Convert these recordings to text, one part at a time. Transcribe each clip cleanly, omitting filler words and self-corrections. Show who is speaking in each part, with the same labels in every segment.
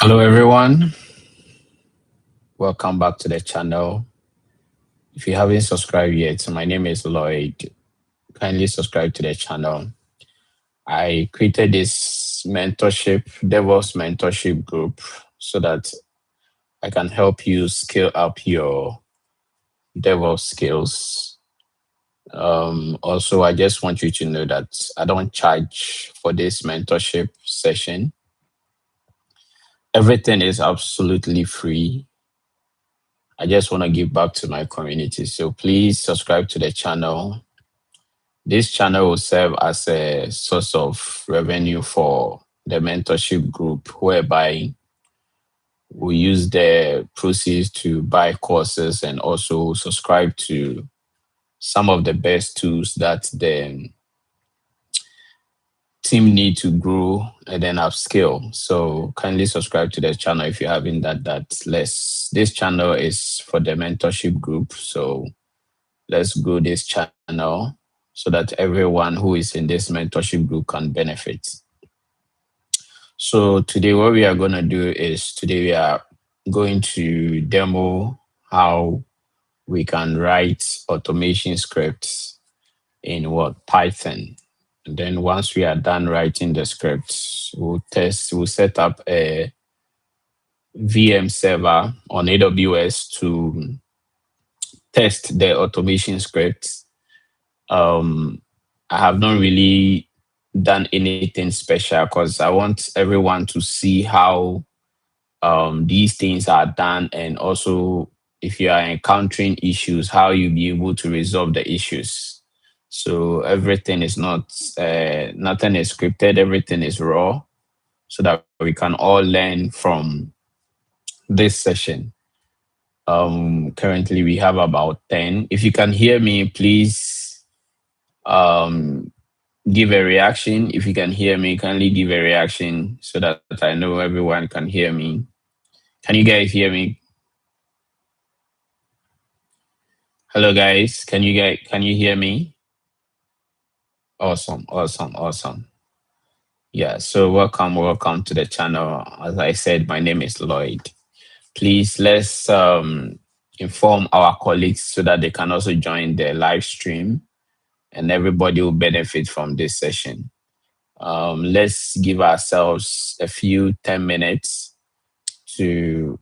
Speaker 1: Hello, everyone. Welcome back to the channel. If you haven't subscribed yet, my name is Lloyd. Kindly subscribe to the channel. I created this DevOps mentorship group, so that I can help you scale up your DevOps skills. Also, I just want you to know that I don't charge for this mentorship session. Everything is absolutely free. I just want to give back to my community. So please subscribe to the channel. This channel will serve as a source of revenue for the mentorship group, whereby we use the proceeds to buy courses and also subscribe to some of the best tools that the team need to grow and then upskill. So kindly subscribe to the channel if you haven't done that. This channel is for the mentorship group. So let's grow this channel so that everyone who is in this mentorship group can benefit. So today what we are going to do is we are going to demo how we can write automation scripts in Python. And then once we are done writing the scripts, we'll set up a VM server on AWS to test the automation scripts. I have not really done anything special because I want everyone to see how these things are done, and also if you are encountering issues, how you'll be able to resolve the issues. So everything is nothing is scripted, everything is raw, so that we can all learn from this session. Currently we have about 10. If you can hear me, please um, give a reaction. If you can hear me, kindly give a reaction so that I know everyone can hear me. Can you guys hear me? Hello guys, can you hear me? Awesome, awesome, awesome. Yeah, so welcome to the channel. As I said, my name is Lloyd. Please let's inform our colleagues so that they can also join the live stream and everybody will benefit from this session. Let's give ourselves a few 10 minutes to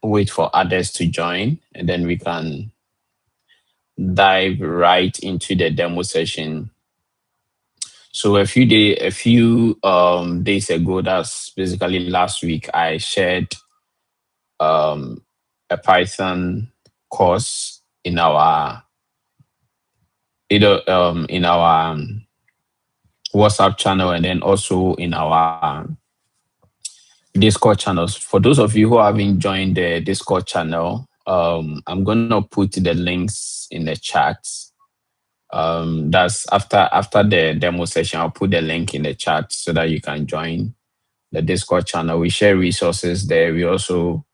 Speaker 1: wait for others to join, and then we can dive right into the demo session. So a few days ago, that's basically last week, I shared um, a Python course in our WhatsApp channel, and then also in our Discord channels. For those of you who haven't joined the Discord channel, I'm gonna put the links in the chat. That's after the demo session. I'll put the link in the chat so that you can join the Discord channel. We share resources there. We also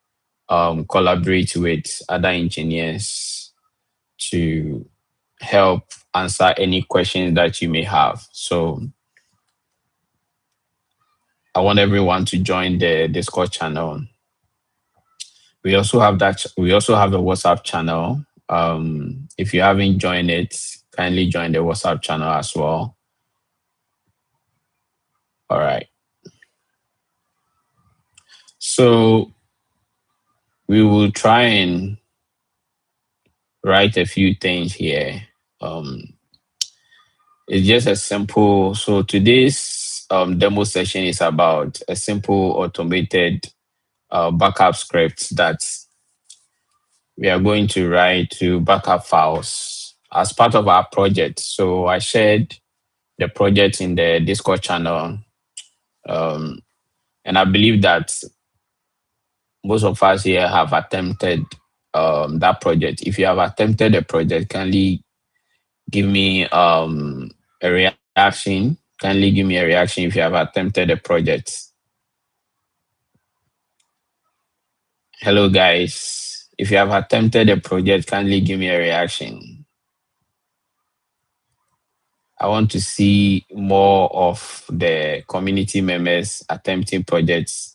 Speaker 1: collaborate with other engineers to help answer any questions that you may have. So I want everyone to join the Discord channel. We also have a WhatsApp channel. If you haven't joined it, kindly join the WhatsApp channel as well. All right. So we will try and write a few things here. It's just a simple. So today's demo session is about a simple automated backup script that we are going to write to backup files as part of our project. So I shared the project in the Discord channel, and I believe that most of us here have attempted that project. If you have attempted the project, kindly give me a reaction. Kindly give me a reaction if you have attempted the project. Hello, guys. If you have attempted the project, kindly give me a reaction. I want to see more of the community members attempting projects.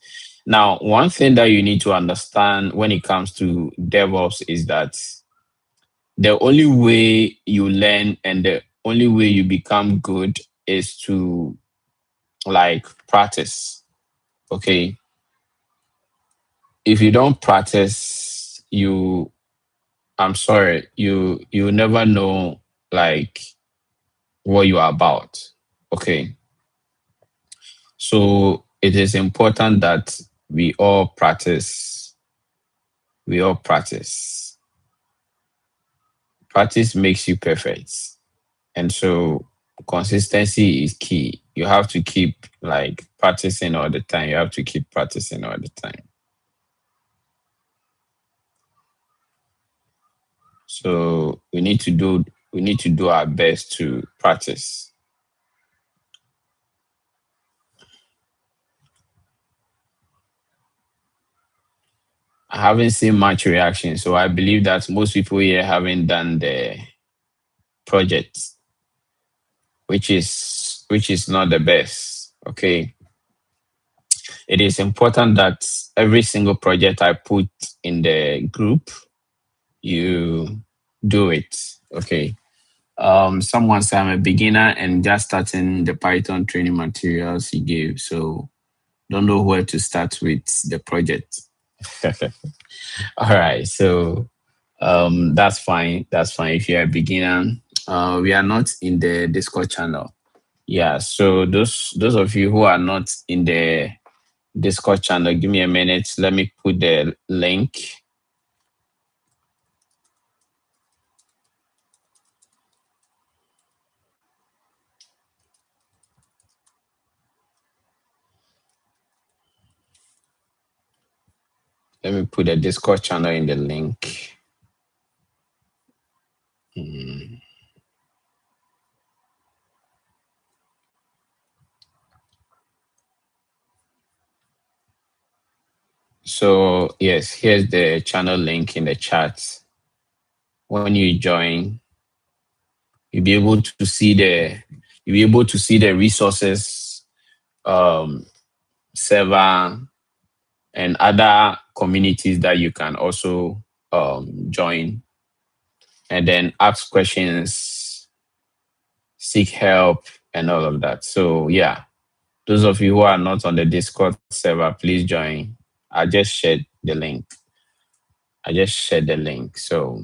Speaker 1: Now, one thing that you need to understand when it comes to DevOps is that the only way you learn and the only way you become good is to like practice. Okay. If you don't practice, I'm sorry, you never know like what you are about. Okay. So it is important that we all practice. We all practice. Practice makes you perfect. And so consistency is key. You have to keep like practicing all the time. You have to keep practicing all the time. So we need to do our best to practice. I haven't seen much reaction, so I believe that most people here haven't done the project, which is not the best. Okay. It is important that every single project I put in the group, you do it. Okay. Someone said I'm a beginner and just starting the Python training materials he gave, so don't know where to start with the project. All right, so that's fine. That's fine if you're a beginner. We are not in the Discord channel. Yeah, so those of you who are not in the Discord channel, give me a minute. Let me put the link. Let me put the Discord channel in the link. Mm. So yes, here's the channel link in the chat. When you join, you'll be able to see the resources, um, server, and other communities that you can also join, and then ask questions, seek help, and all of that. So yeah, those of you who are not on the Discord server, please join. I just shared the link. I just shared the link. So,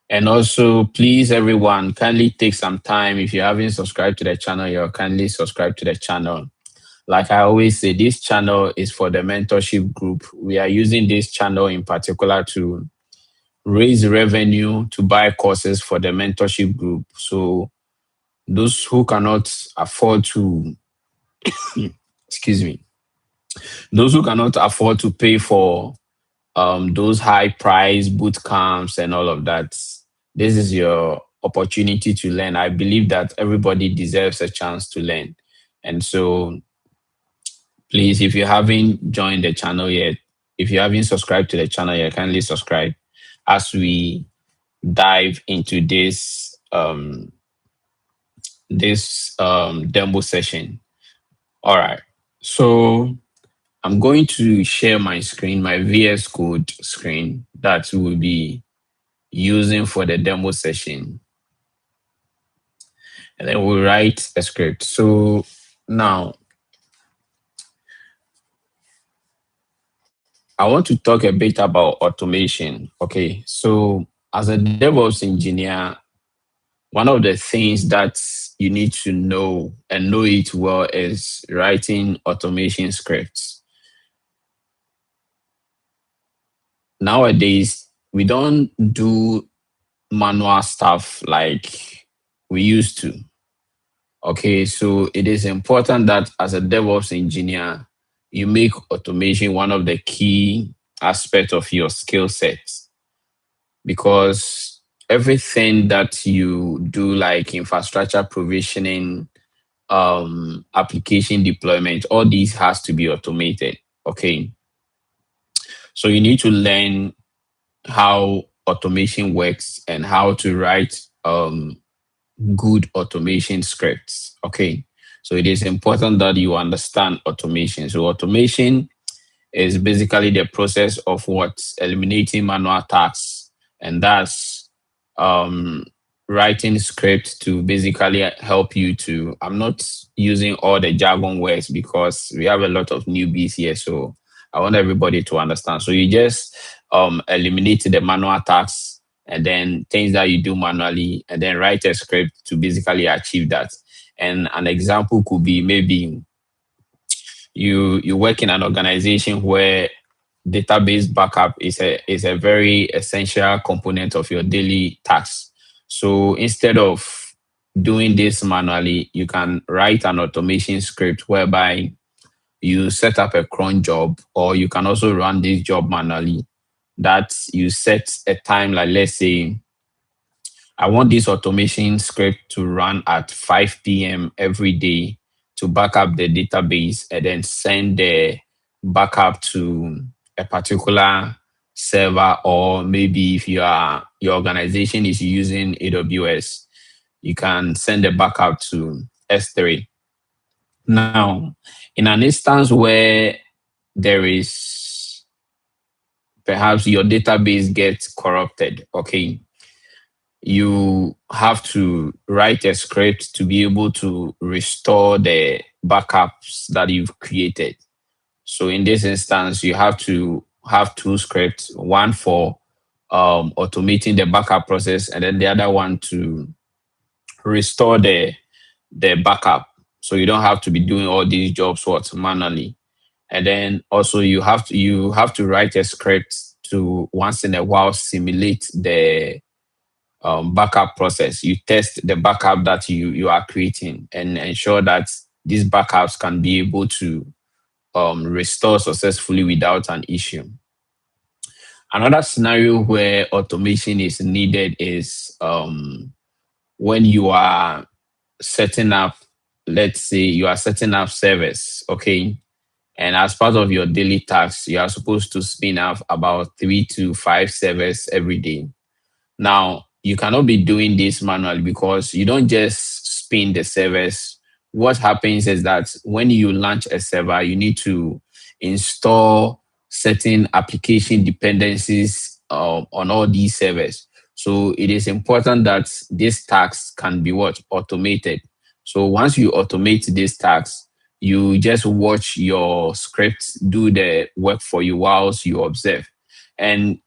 Speaker 1: and also, please, everyone, kindly take some time. If you haven't subscribed to the channel, you're kindly subscribe to the channel. Like I always say, this channel is for the mentorship group. We are using this channel in particular to raise revenue to buy courses for the mentorship group. So those who cannot afford to, excuse me, those who cannot afford to pay for those high price boot camps and all of that, this is your opportunity to learn. I believe that everybody deserves a chance to learn. And so please, if you haven't joined the channel yet, if you haven't subscribed to the channel yet, kindly subscribe as we dive into this demo session. All right. So I'm going to share my screen, my VS Code screen that we'll be using for the demo session. And then we'll write a script. So now I want to talk a bit about automation. Okay. So as a DevOps engineer, one of the things that you need to know and know it well is writing automation scripts. Nowadays, we don't do manual stuff like we used to. Okay, so it is important that as a DevOps engineer, you make automation one of the key aspects of your skill set because everything that you do, like infrastructure provisioning, application deployment, all these has to be automated. Okay, so you need to learn how automation works and how to write good automation scripts. Okay. So it is important that you understand automation. So automation is basically the process of what eliminating manual tasks, and that's um, writing script to basically help you to. I'm not using all the jargon words because we have a lot of newbies here, so I want everybody to understand. So you just eliminate the manual tasks and then things that you do manually, and then write a script to basically achieve that. And an example could be maybe you work in an organization where database backup is a very essential component of your daily tasks. So instead of doing this manually, you can write an automation script whereby you set up a cron job, or you can also run this job manually. That you set a time, like let's say I want this automation script to run at 5 p.m. every day to back up the database and then send the backup to a particular server, or maybe if your organization is using AWS, you can send the backup to S3. Now, in an instance where there is perhaps your database gets corrupted, okay, you have to write a script to be able to restore the backups that you've created. So in this instance, you have to have two scripts, one for automating the backup process, and then the other one to restore the backup. So you don't have to be doing all these jobs what manually. And then also you have to write a script to once in a while simulate the backup process. You test the backup that you are creating and ensure that these backups can be able to restore successfully without an issue. Another scenario where automation is needed is when you are setting up, let's say you are setting up servers, okay? And as part of your daily tasks, you are supposed to spin up about 3 to 5 servers every day. Now, you cannot be doing this manually because you don't just spin the servers. What happens is that when you launch a server, you need to install certain application dependencies on all these servers. So it is important that these tasks can be what automated. So once you automate these tasks, you just watch your scripts do the work for you whilst you observe. And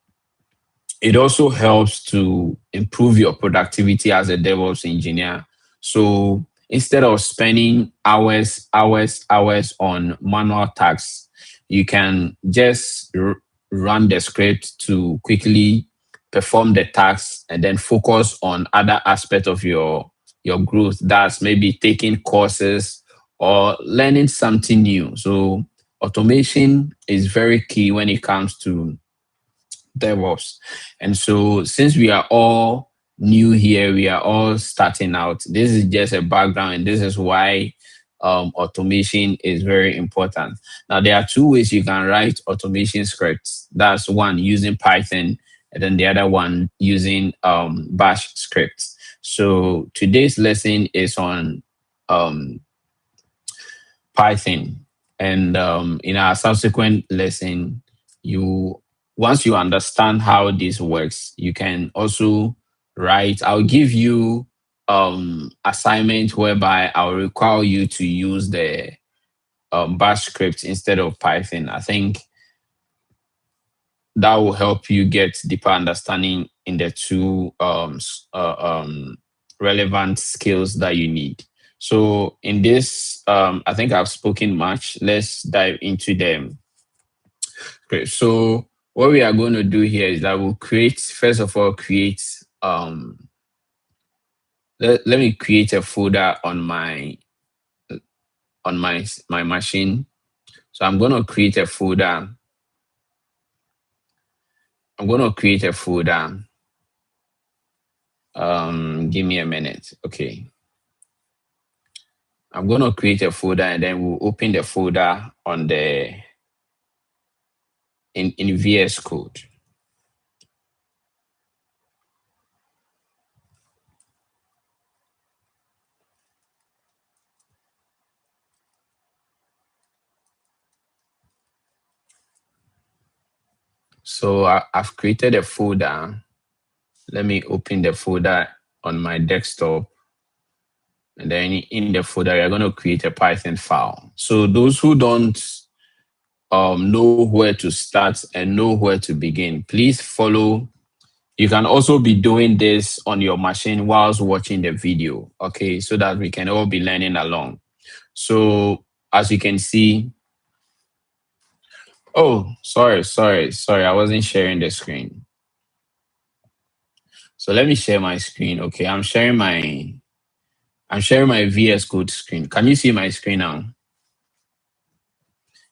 Speaker 1: it also helps to improve your productivity as a DevOps engineer. So instead of spending hours on manual tasks, you can just run the script to quickly perform the tasks and then focus on other aspects of your growth. That's maybe taking courses or learning something new. So automation is very key when it comes to DevOps. And so, since we are all new here, we are all starting out. This is just a background, and this is why automation is very important. Now, there are two ways you can write automation scripts. That's one using Python, and then the other one using Bash scripts. So, today's lesson is on um, Python. And in our subsequent lesson, you once you understand how this works, you can also write. I'll give you assignment whereby I'll require you to use the Bash script instead of Python. I think that will help you get deeper understanding in the two relevant skills that you need. So in this, I think I've spoken much. Let's dive into them. Great. So what we are going to do here is that we'll create, first of all, let me create a folder on my machine. So I'm going to create a folder. I'm going to create a folder. Give me a minute. Okay. I'm going to create a folder and then we'll open the folder on the in VS Code. So I've created a folder. Let me open the folder on my desktop. And then in the folder, you're going to create a Python file. So those who don't know where to start and know where to begin, please follow. You can also be doing this on your machine whilst watching the video, okay, so that we can all be learning along. So as you can see, oh, sorry, I wasn't sharing the screen. So let me share my screen. Okay, I'm sharing my VS Code screen. Can you see my screen now?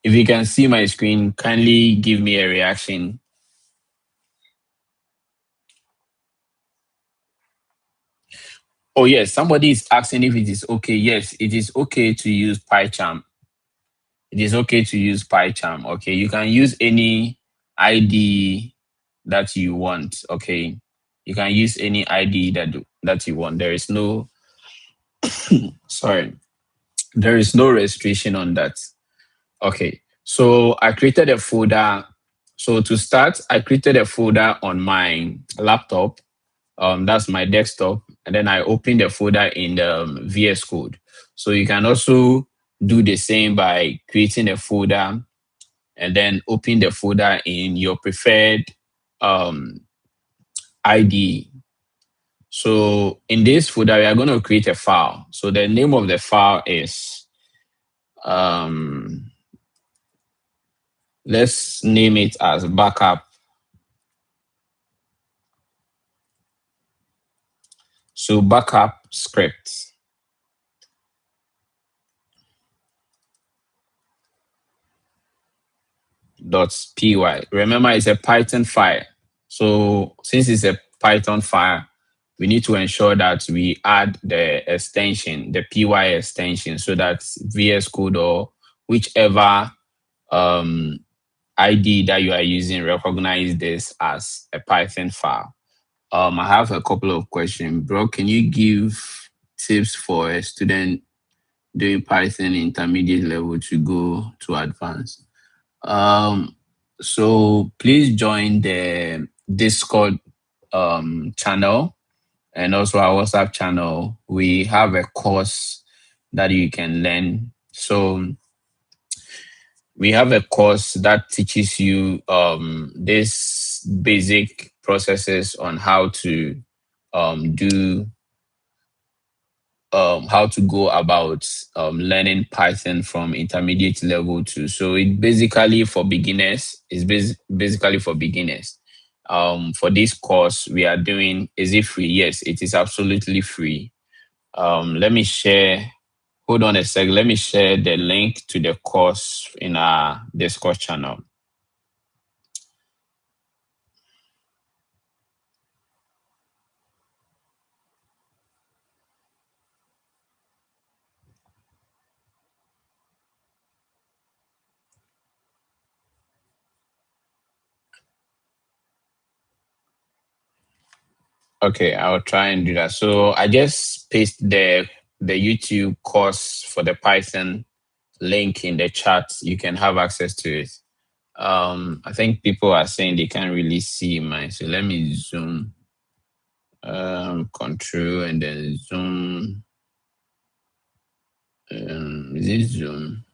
Speaker 1: If you can see my screen, kindly give me a reaction. Oh yes, somebody is asking if it is okay. Yes, it is okay to use PyCharm. It is okay to use PyCharm. Okay, you can use any ID that you want. Okay, you can use any ID that you want. There is no sorry, there is no restriction on that. Okay, so I created a folder. So to start, I created a folder on my laptop. That's my desktop, and then I opened the folder in the VS Code. So you can also do the same by creating a folder and then open the folder in your preferred um, ID. So in this folder, we are going to create a file. So the name of the file is, um, let's name it as backup. So backup script. .py. Remember, it's a Python file. So since it's a Python file, we need to ensure that we add the extension, the py extension, so that VS Code or whichever um, ID that you are using recognize this as a Python file. I have a couple of questions. Bro, can you give tips for a student doing Python intermediate level to go to advanced? Um, so please join the Discord channel and also our WhatsApp channel. We have a course that you can learn. So we have a course that teaches you this basic processes on do how to go about learning Python from intermediate level to. So it basically for beginners. Basically for beginners. For this course we are doing, is it free? Yes, it is absolutely free. Let me share. Hold on a sec. Let me share the link to the course in our Discord channel. Okay, I'll try and do that. So I just paste the YouTube course for the Python link in the chat. You can have access to it. I think people are saying they can't really see mine. So let me zoom. Control and then zoom. Is it zoom?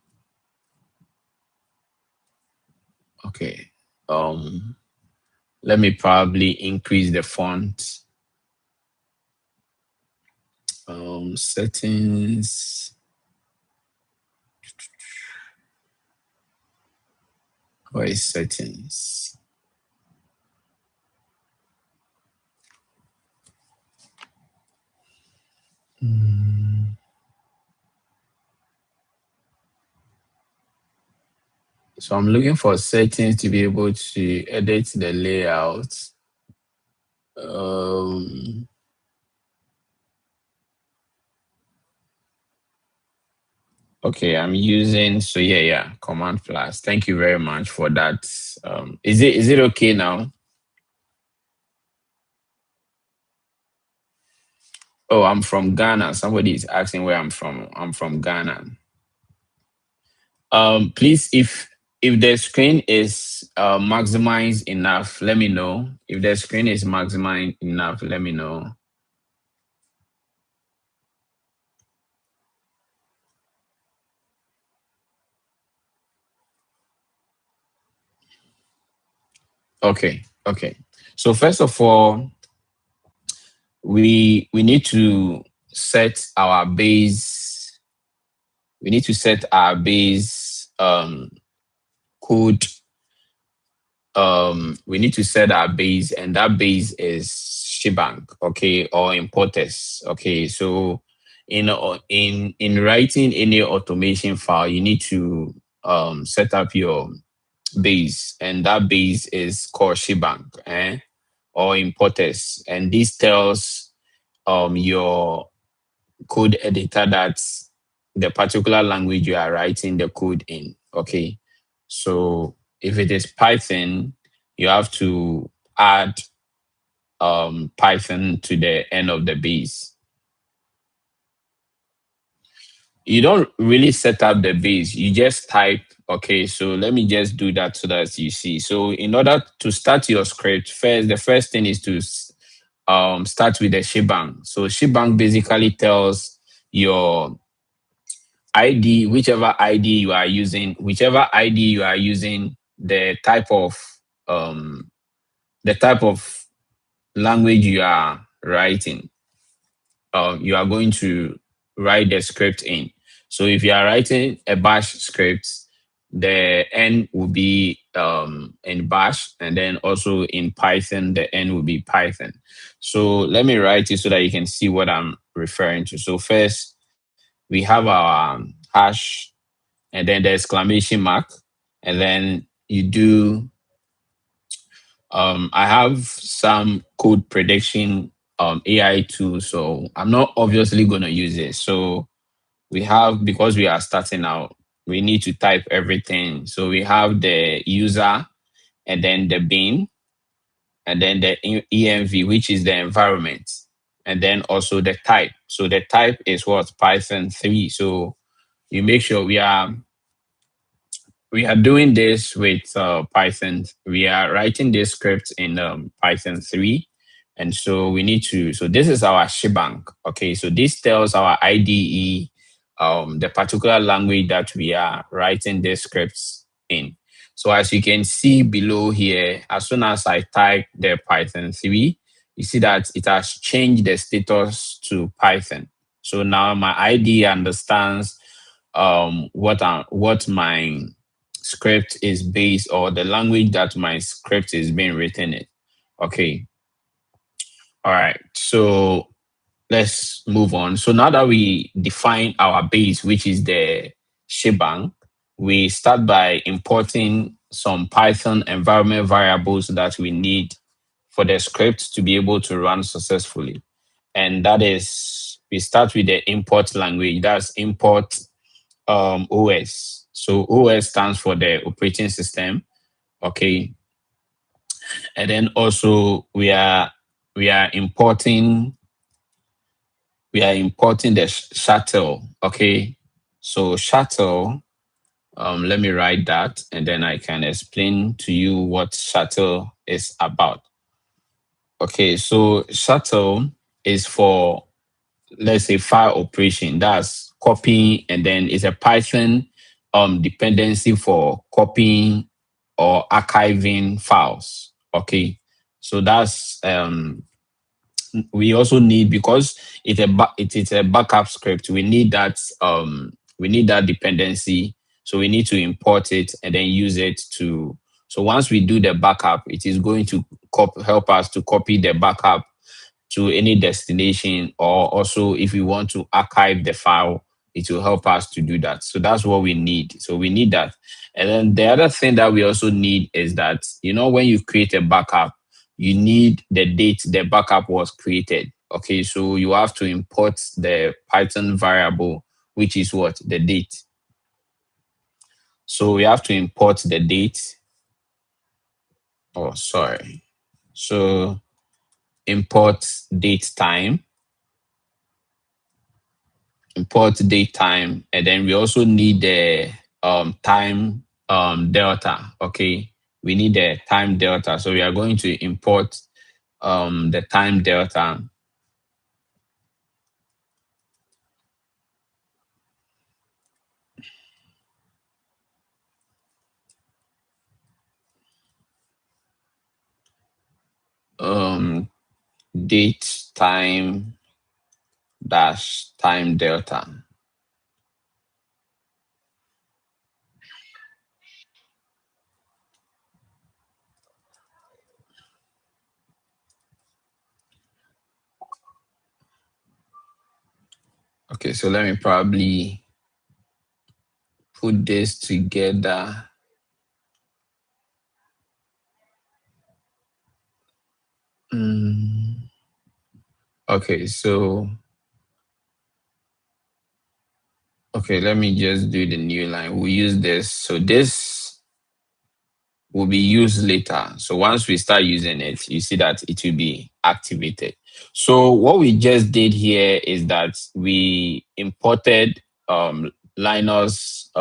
Speaker 1: Okay. Let me probably increase the font. Settings. Where is settings? So I'm looking for settings to be able to edit the layout. Okay, I'm using, so yeah, Command Plus. Thank you very much for that. Is it okay now? Oh, I'm from Ghana. Somebody is asking where I'm from. I'm from Ghana. Please, If the screen is maximized enough, let me know. If the screen is maximized enough, let me know. Okay, okay. So first of all, we need to set our base. We need to set our base code. We need to set our base, and that base is shebang, okay, or importers. Okay, so in writing any automation file, you need to set up your base, and that base is called shebang, or importers, and this tells your code editor that the particular language you are writing the code in. Okay. So if it is Python, you have to add Python to the end of the base. You don't really set up the base, you just type. Okay, so let me just do that so that you see. So in order to start your script, the first thing is to start with the shebang. So shebang basically tells your ID, whichever ID you are using, um, the type of language you are writing. You are going to write the script in. So if you are writing a bash script, the N will be in bash, and then also in Python, the N will be Python. So let me write it so that you can see what I'm referring to. So first, we have our hash, and then the exclamation mark, and then you do. I have some code prediction AI tool, so I'm not obviously going to use it. So we have, because we are starting out, we need to type everything. So we have the user, and then the bin, and then the env, which is the environment, and then also the type. So the type is what? Python 3. So you make sure we are doing this with Python. We are writing this script in Python 3. And so we need to, so this is our shebang. Okay, so this tells our IDE the particular language that we are writing the scripts in. So as you can see below here, as soon as I type the Python 3, you see that it has changed the status to Python. So now my IDE understands what my script is based, or the language that my script is being written in. Okay. All right. So let's move on. So now that we define our base, which is the shebang, we start by importing some Python environment variables that we need for the script to be able to run successfully. And that is, we start with the import language. That's import OS. So OS stands for the operating system. Okay. And then also we are importing the shuttle. Okay. So shuttle, let me write that, and then I can explain to you what shuttle is about. Okay, so shuttle is for, let's say, file operation. That's copying, and then it's a Python dependency for copying or archiving files. Okay, so that's we also need, because it is a backup script. We need that dependency, so we need to import it and then use it to. So once we do the backup, it is going to help us to copy the backup to any destination, or also if we want to archive the file, it will help us to do that. So that's what we need. So we need that. And then the other thing that we also need is that, when you create a backup, you need the date the backup was created. Okay, so you have to import the Python variable, which is what? The date. So we have to import the date. Oh, sorry. So import date time, and then we also need the time delta. Okay, we need the time delta. So we are going to import the time delta. Date time dash time delta. Okay, so let me probably put this together. Mm, okay, so let me just do the new line. We'll use this. So this will be used later. So once we start using it, you see that it will be activated. So what we just did here is that we imported Linus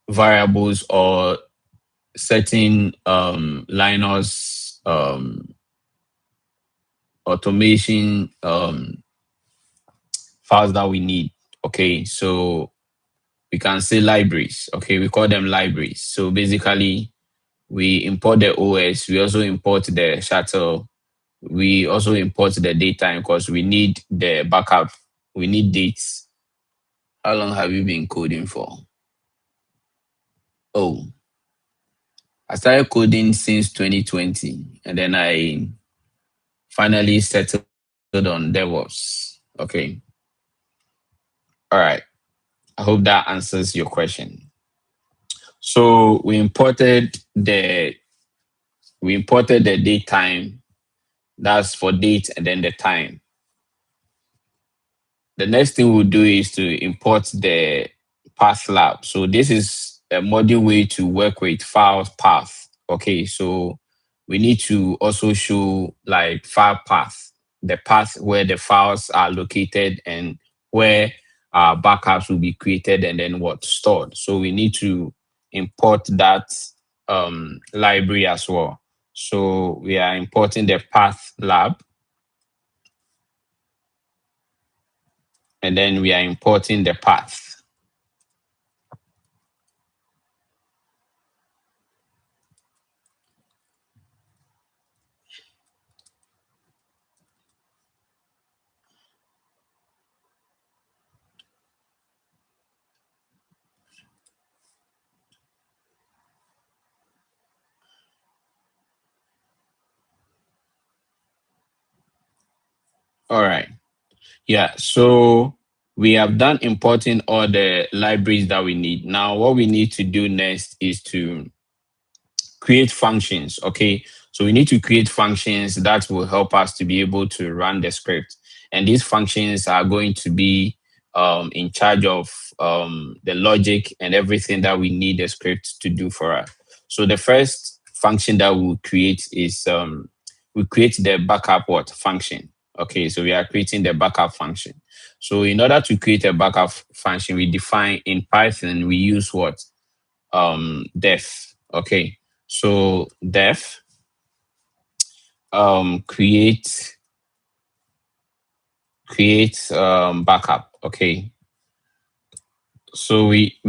Speaker 1: variables or certain Linus automation files that we need. Okay, so we can say libraries. Okay, we call them libraries. So basically, we import the OS, we also import the shuttle, we also import the data because we need the backup, we need dates. How long have you been coding for? Oh, I started coding since 2020 and then I finally settled on DevOps. Okay. All right. I hope that answers your question. So we imported the date time. That's for date and then the time. The next thing we'll do is to import the path lab. So this is a modern way to work with file path. Okay, so we need to also show like file path, the path where the files are located and where our backups will be created and then what stored. So we need to import that library as well. So we are importing the path lab and then we are importing the path. All right. Yeah. So we have done importing all the libraries that we need. Now, what we need to do next is to create functions. Okay. So we need to create functions that will help us to be able to run the script. And these functions are going to be in charge of the logic and everything that we need the script to do for us. So the first function that we'll create is we create the backup what function. Okay, so we are creating the backup function. So in order to create a backup function, we define in Python, we use what? Def. Okay, so def create backup. Okay, so we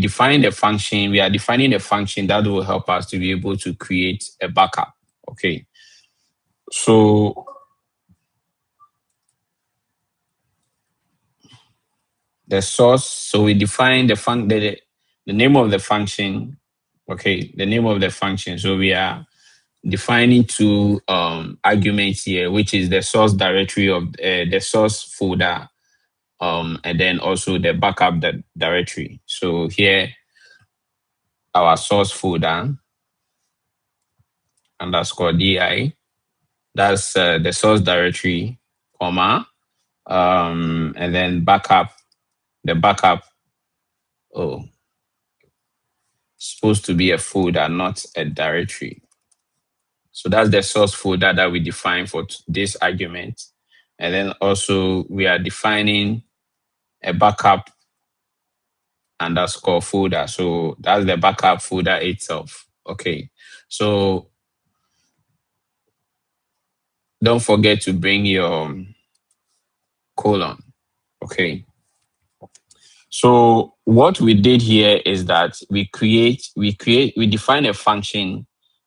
Speaker 1: define the function. We are defining a function that will help us to be able to create a backup. Okay, so the source. So we define the name of the function. Okay, the name of the function. So we are defining two arguments here, which is the source directory of the source folder, and then also the backup directory. So here, our source folder underscore di. That's the source directory, comma, and then backup. The backup. Oh, supposed to be a folder, not a directory. So that's the source folder that we define for this argument. And then also we are defining a backup underscore folder. So that's the backup folder itself. Okay. So don't forget to bring your colon. Okay. So what we did here is that we define a function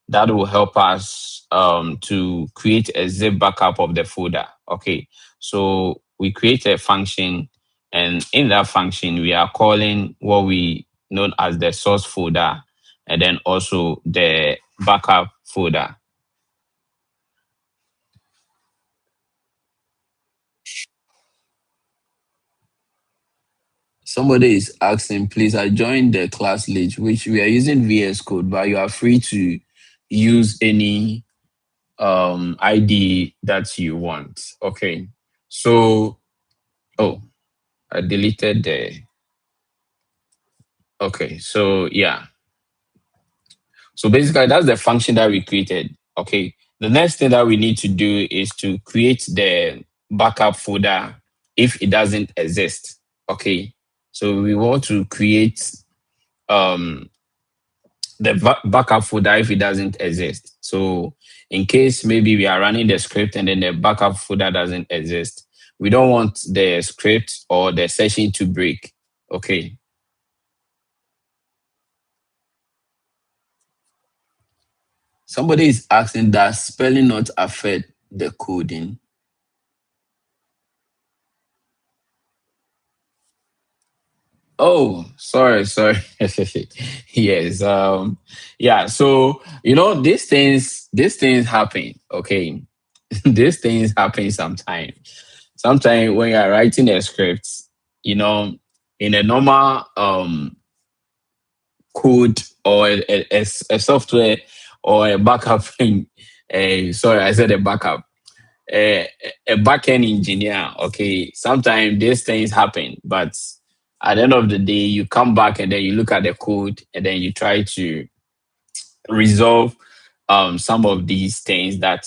Speaker 1: that will help us to create a zip backup of the folder. Okay. So we create a function, and in that function we are calling what we known as the source folder, and then also the backup folder. Somebody is asking, please, I joined the class late, which we are using VS Code, but you are free to use any ID that you want. Okay. So, oh, I deleted the. Okay. So, yeah. So basically, that's the function that we created. Okay. The next thing that we need to do is to create the backup folder if it doesn't exist. Okay. So we want to create um the backup folder if it doesn't exist. So in case maybe we are running the script and then the backup folder doesn't exist, we don't want the script or the session to break. Okay. Somebody is asking, does spelling not affect the coding? Oh, sorry. Yes. Yeah. So these things happen. Okay. These things happen sometimes. Sometimes when you are writing a script, you know, in a normal code or a software or a backup thing, sorry, I said a backup, a backend engineer, okay, sometimes these things happen, but at the end of the day, you come back and then you look at the code and then you try to resolve some of these things that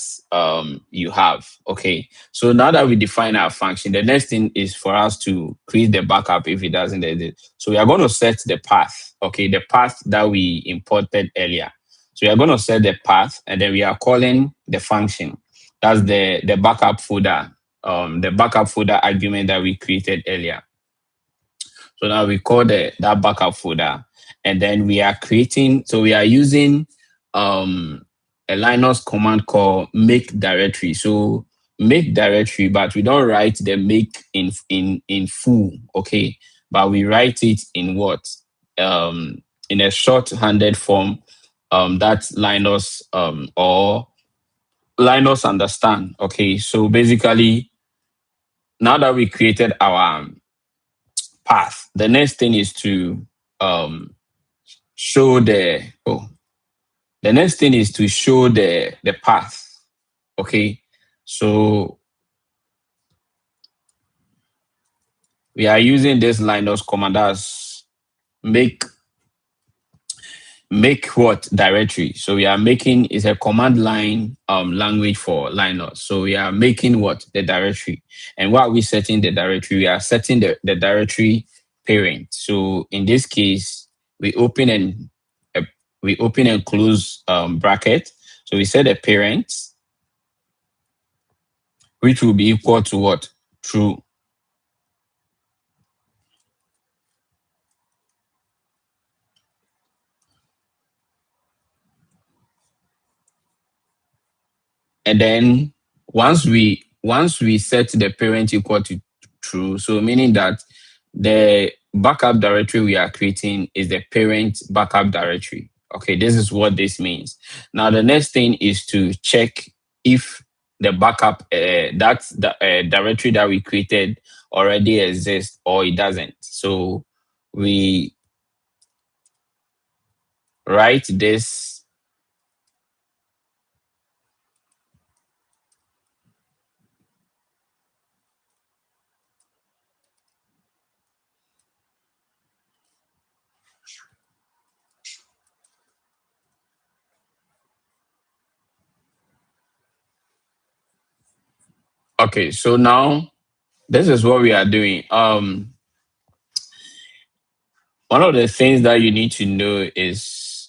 Speaker 1: you have. Okay. So now that we define our function, the next thing is for us to create the backup if it doesn't exist. So we are going to set the path. Okay. The path that we imported earlier. So we are going to set the path and then we are calling the function. That's the backup folder, the backup folder argument that we created earlier. So now we call that backup folder, and then we are creating. So we are using um, a Linux command called make directory. So make directory, but we don't write the make in full. Okay, but we write it in what in a short-handed form that Linux or Linux understand. Okay, so basically now that we created our path. The next thing is to um, show the next thing is to show the path. Okay, so we are using this Linux command as make make what directory. So we are making is a command line language for Linux. So we are making what the directory, and while we setting the directory, we are setting the directory parent. So in this case, we open and uh, we open and close bracket. So we set a parent, which will be equal to what true. And then once we set the parent equal to true, so meaning that the backup directory we are creating is the parent backup directory. Okay, this is what this means. Now the next thing is to check if the backup the directory that we created already exists or it doesn't. So we write this. Okay, so now this is what we are doing. One of the things that you need to know is,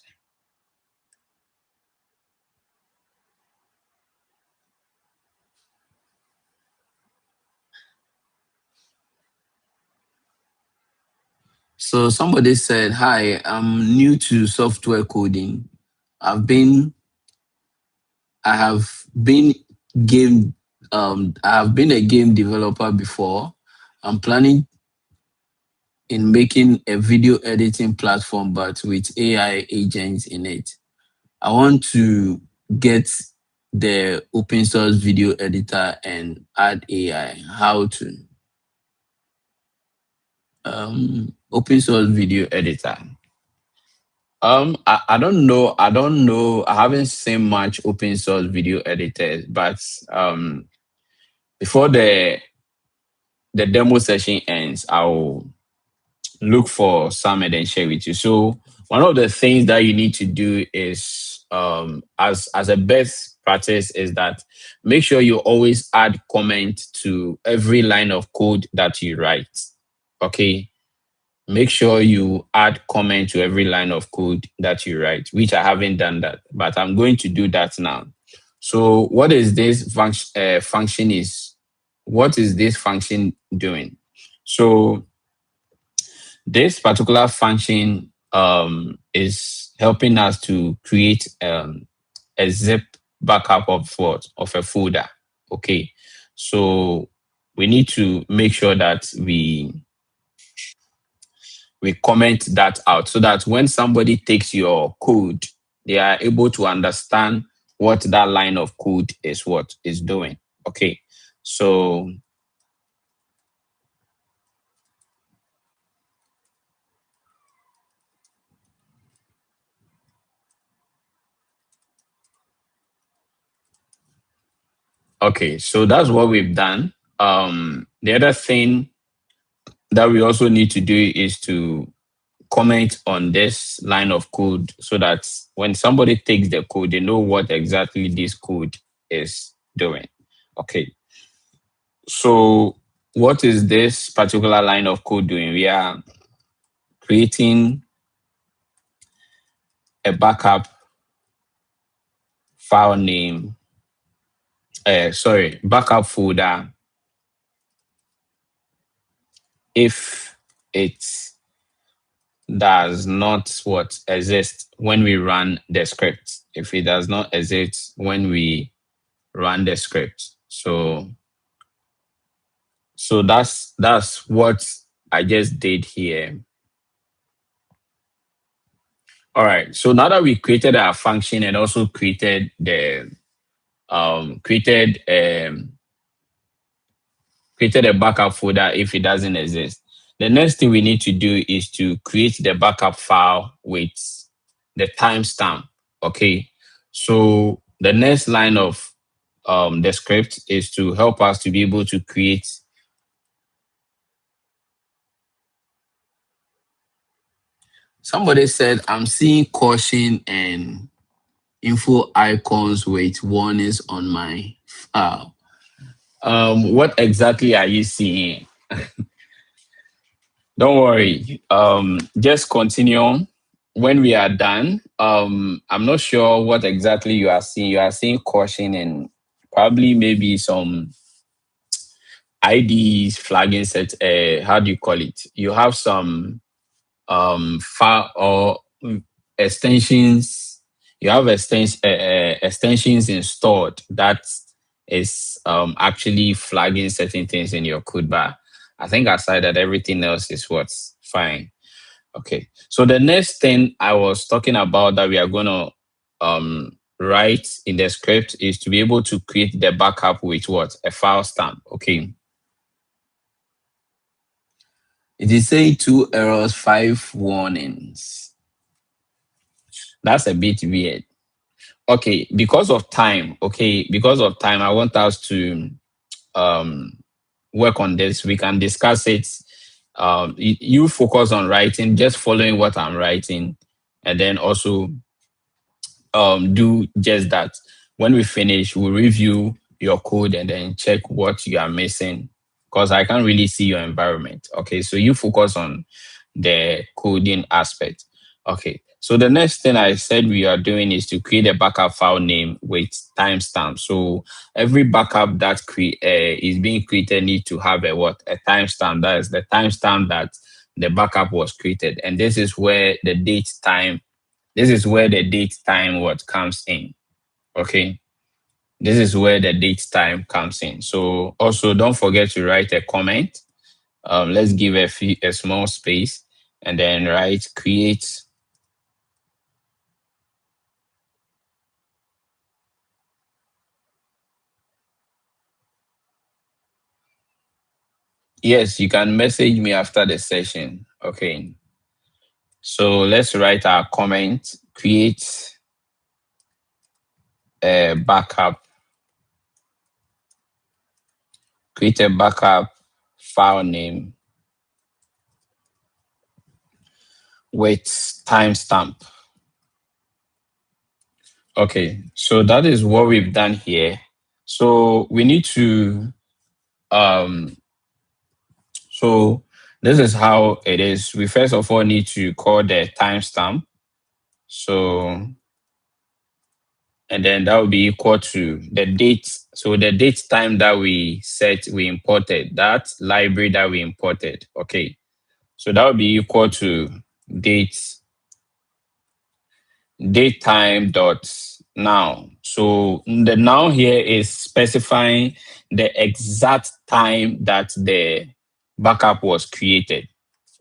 Speaker 1: so somebody said, "Hi, I'm new to software coding. I've been I have been game I have been a game developer before. I'm planning in making a video editing platform but with AI agents in it. I want to get the open source video editor and add AI. How to open source video editor? I don't know. I don't know. I haven't seen much open source video editors, but before the demo session ends, I'll look for some and then share with you. So one of the things that you need to do is, as a best practice, is that make sure you always add comment to every line of code that you write. Okay, make sure you add comment to every line of code that you write, which I haven't done that, but I'm going to do that now. So what is this function is, what is this function doing? So this particular function is helping us to create a zip backup of what? Of a folder. Okay. So we need to make sure that we comment that out so that when somebody takes your code, they are able to understand what that line of code is what is doing. Okay. So okay, so that's what we've done. The other thing that we also need to do is to comment on this line of code so that when somebody takes the code, they know what exactly this code is doing. Okay. So what is this particular line of code doing? We are creating a backup file name, backup folder if it does not what exist when we run the script. If it does not exist when we run the script. So that's what I just did here. All right. So now that we created our function and also created the created created a backup folder if it doesn't exist. The next thing we need to do is to create the backup file with the timestamp. Okay. So the next line of the script is to help us to be able to create. Somebody said, I'm seeing caution and info icons with warnings on my file. What exactly are you seeing? Don't worry. Just continue on. When we are done, I'm not sure what exactly you are seeing. You are seeing caution and probably maybe some IDs flagging set. How do you call it? You have some file or extensions. You have extensions installed that is actually flagging certain things in your code bar. I think aside that, everything else is what's fine. Okay. So the next thing I was talking about that we are going to write in the script is to be able to create the backup with what? A file stamp. Okay. It is saying 2 errors, 5 warnings. That's a bit weird. Okay, because of time. Okay, because of time, I want us to um work on this. We can discuss it. You focus on writing, just following what I'm writing, and then also do just that. When we finish, we'll review your code and then check what you are missing because I can't really see your environment. Okay, so you focus on the coding aspect. Okay. So the next thing I said we are doing is to create a backup file name with timestamp. So every backup that is being created need to have a what? A timestamp. That is the timestamp that the backup was created. And this is where the date time, this is where the date time what comes in. Okay. This is where the date time comes in. So also don't forget to write a comment. Let's give a small space and then write create. Yes, you can message me after the session. Okay. So let's write our comment, create a backup, create a backup file name with timestamp. Okay, so that is what we've done here. So we need to um so this is how it is. We first of all need to call the timestamp. So and then that will be equal to the date. So the date time that we imported, that library that we imported. Okay. So that will be equal to date date time dot now. So the now here is specifying the exact time that the backup was created.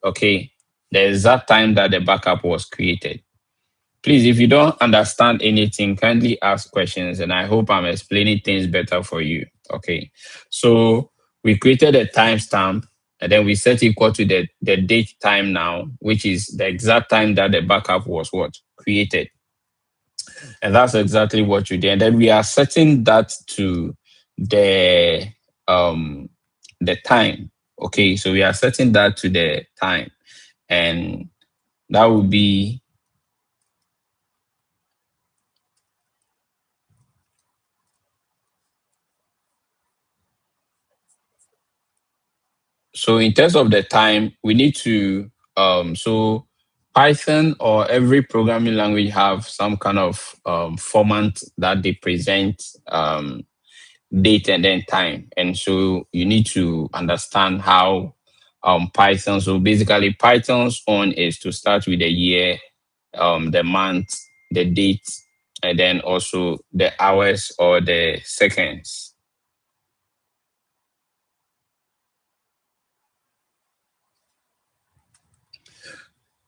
Speaker 1: Okay. The exact time that the backup was created. Please, if you don't understand anything, kindly ask questions, and I hope I'm explaining things better for you. Okay. So we created a timestamp, and then we set equal to the date time now, which is the exact time that the backup was what? Created. And that's exactly what you did. And then we are setting that to the the time. Okay, so we are setting that to the time. And that would be so in terms of the time, we need to so Python or every programming language have some kind of format that they present date and then time. And so you need to understand how Python. So basically Python's on is to start with the year, the month, the date, and then also the hours or the seconds.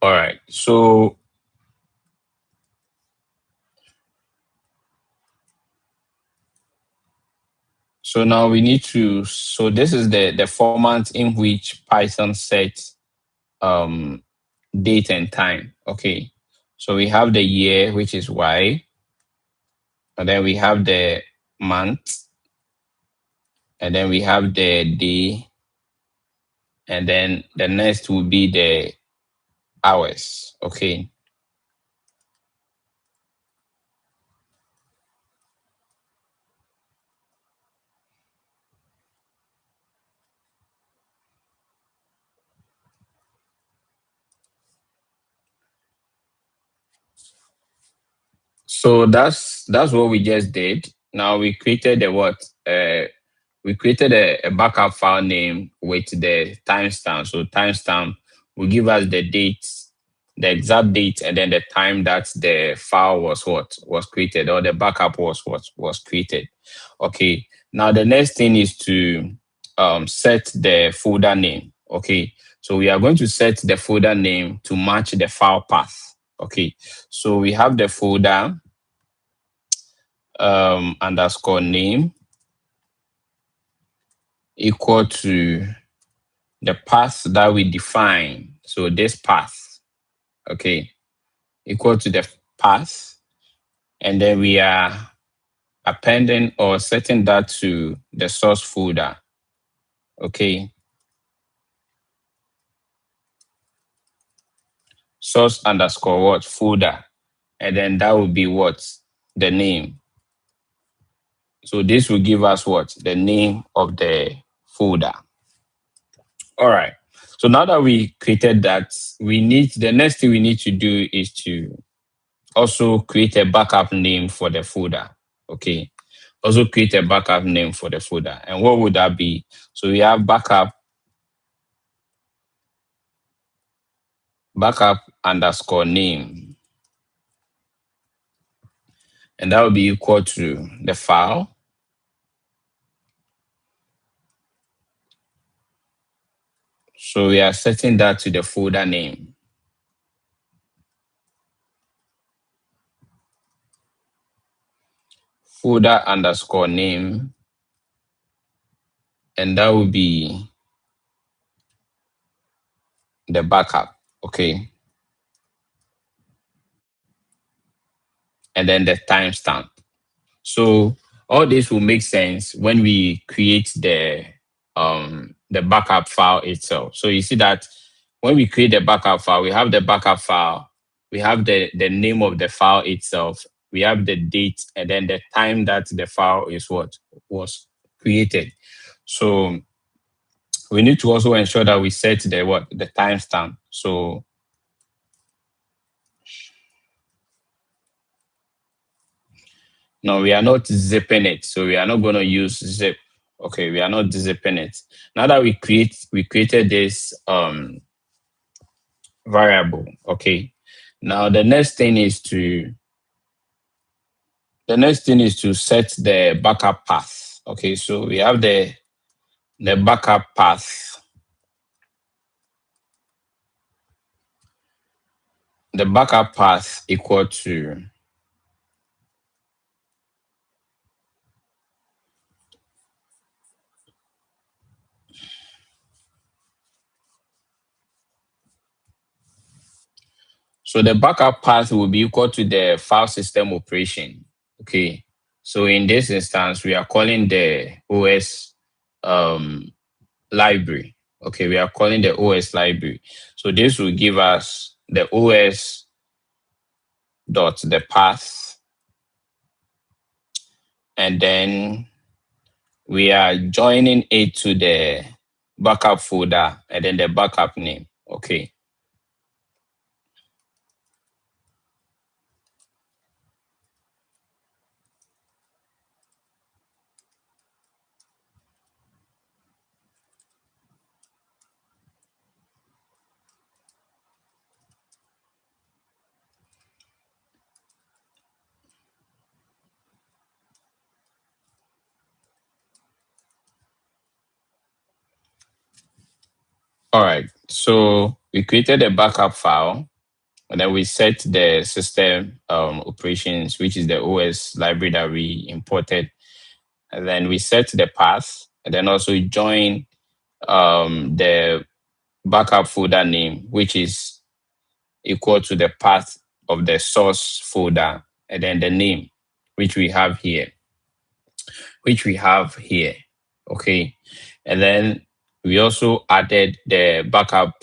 Speaker 1: All right. So now we need to, so this is the format in which Python sets um, date and time. Okay. So we have the year, which is Y, and then we have the month, and then we have the day, and then the next will be the hours. Okay. So that's what we just did. Now we created a what? We created a backup file name with the timestamp. So timestamp will give us the date, the exact date, and then the time that the file was what was created, or the backup was was created. Okay. Now the next thing is to set the folder name. Okay. So we are going to set the folder name to match the file path. Okay. So we have the folder underscore name equal to the path that we define. So this path, okay, equal to the path. And then we are appending or setting that to the source folder. Okay. Source underscore what? Folder. And then that will be what? The name. So this will give us what? The name of the folder. All right. So now that we created that, the next thing we need to do is to also create a backup name for the folder. Okay. Also create a backup name for the folder. And what would that be? So we have backup underscore name. And that will be equal to the file. So we are setting that to the folder name. Folder underscore name. And that will be the backup. Okay. And then the timestamp. So all this will make sense when we create the backup file itself. So you see that when we create the backup file, we have the backup file, we have the name of the file itself, we have the date, and then the time that the file is what was created. So we need to also ensure that we set the timestamp. So no, we are not zipping it. So we are not going to use zip. Okay, we are not zipping it. Now that we created this variable. Okay. Now the next thing is to set the backup path. Okay, so we have the backup path. The backup path equal to so the backup path will be equal to the file system operation. Okay. So in this instance, we are calling the OS library. Okay, we are calling the OS library. So this will give us the OS dot the path, and then we are joining it to the backup folder and then the backup name. Okay. All right. So we created a backup file, and then we set the system operations, which is the OS library that we imported. And then we set the path, and then also join the backup folder name, which is equal to the path of the source folder, and then the name, which we have here, Okay. And then we also added the backup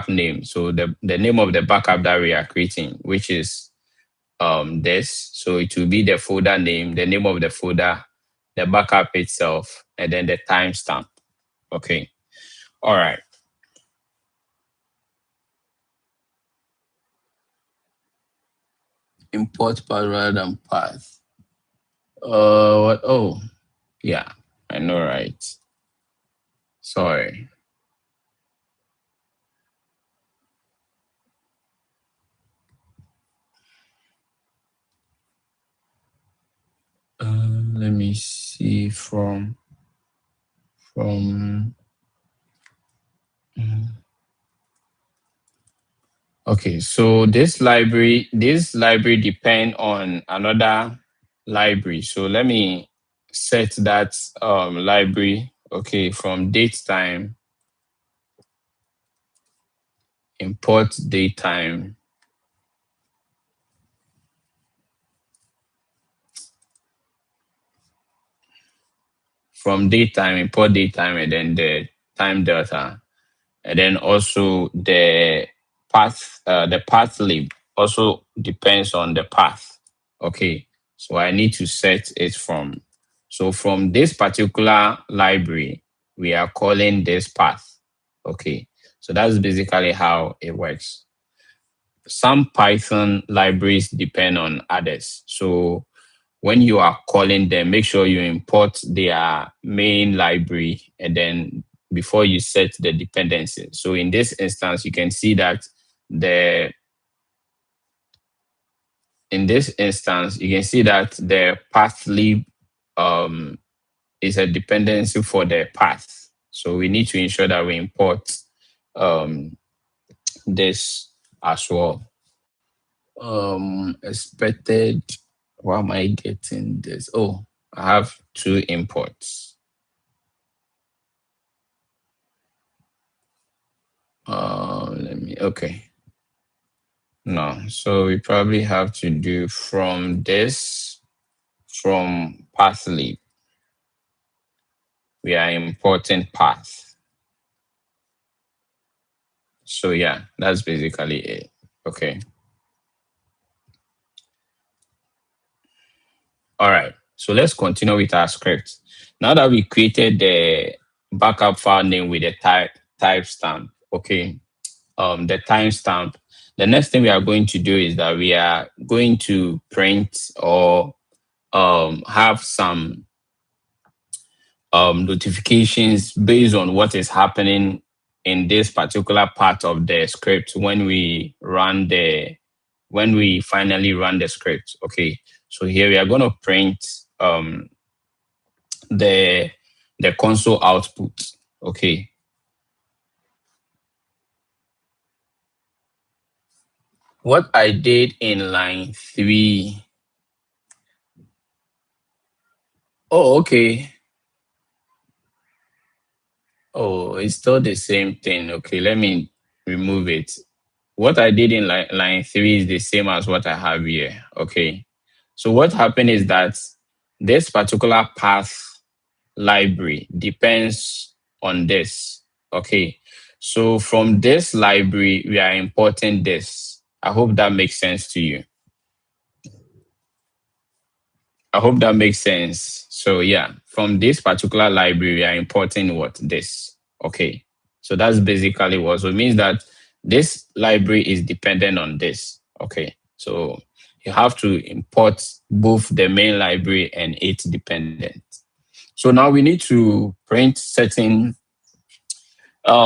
Speaker 1: name. So the name of the backup that we are creating, which is this. So it will be the folder name, the name of the folder, the backup itself, and then the timestamp. Okay. All right. Import path rather than path. What? Oh, yeah, I know, right? Sorry. Let me see from. Okay, so this library depend on another library. So let me set that library. Okay, from datetime, import datetime. From datetime, import datetime, and then the time delta, and then also the path lib also depends on the path. Okay, so I need to set it from this particular library, we are calling this path. Okay, so that's basically how it works. Some Python libraries depend on others. So when you are calling them, make sure you import their main library and then before you set the dependency. So in this instance, you can see that the the path lib um, is a dependency for the path. So we need to ensure that we import um, this as well. Expected. Why am I getting this? Oh, I have two imports. Let me. Okay. No, so we probably have to do from pathly. We are importing path. So yeah, that's basically it. Okay. All right. So let's continue with our script. Now that we created the backup file name with the timestamp, okay, the timestamp, the next thing we are going to do is that we are going to print or have some notifications based on what is happening in this particular part of the script when we finally run the script. Okay, so here we are going to print the the console output. Okay, what I did in line 3. Oh, okay. Oh, it's still the same thing. Okay, let me remove it. What I did in line 3 is the same as what I have here. Okay. So what happened is that this particular path library depends on this. Okay. So from this library, we are importing this. I hope that makes sense to you. I hope that makes sense. So yeah, from this particular library, we are importing what? This. Okay. So that's basically what. So it means that this library is dependent on this. Okay. So you have to import both the main library and its dependent. So now we need to print certain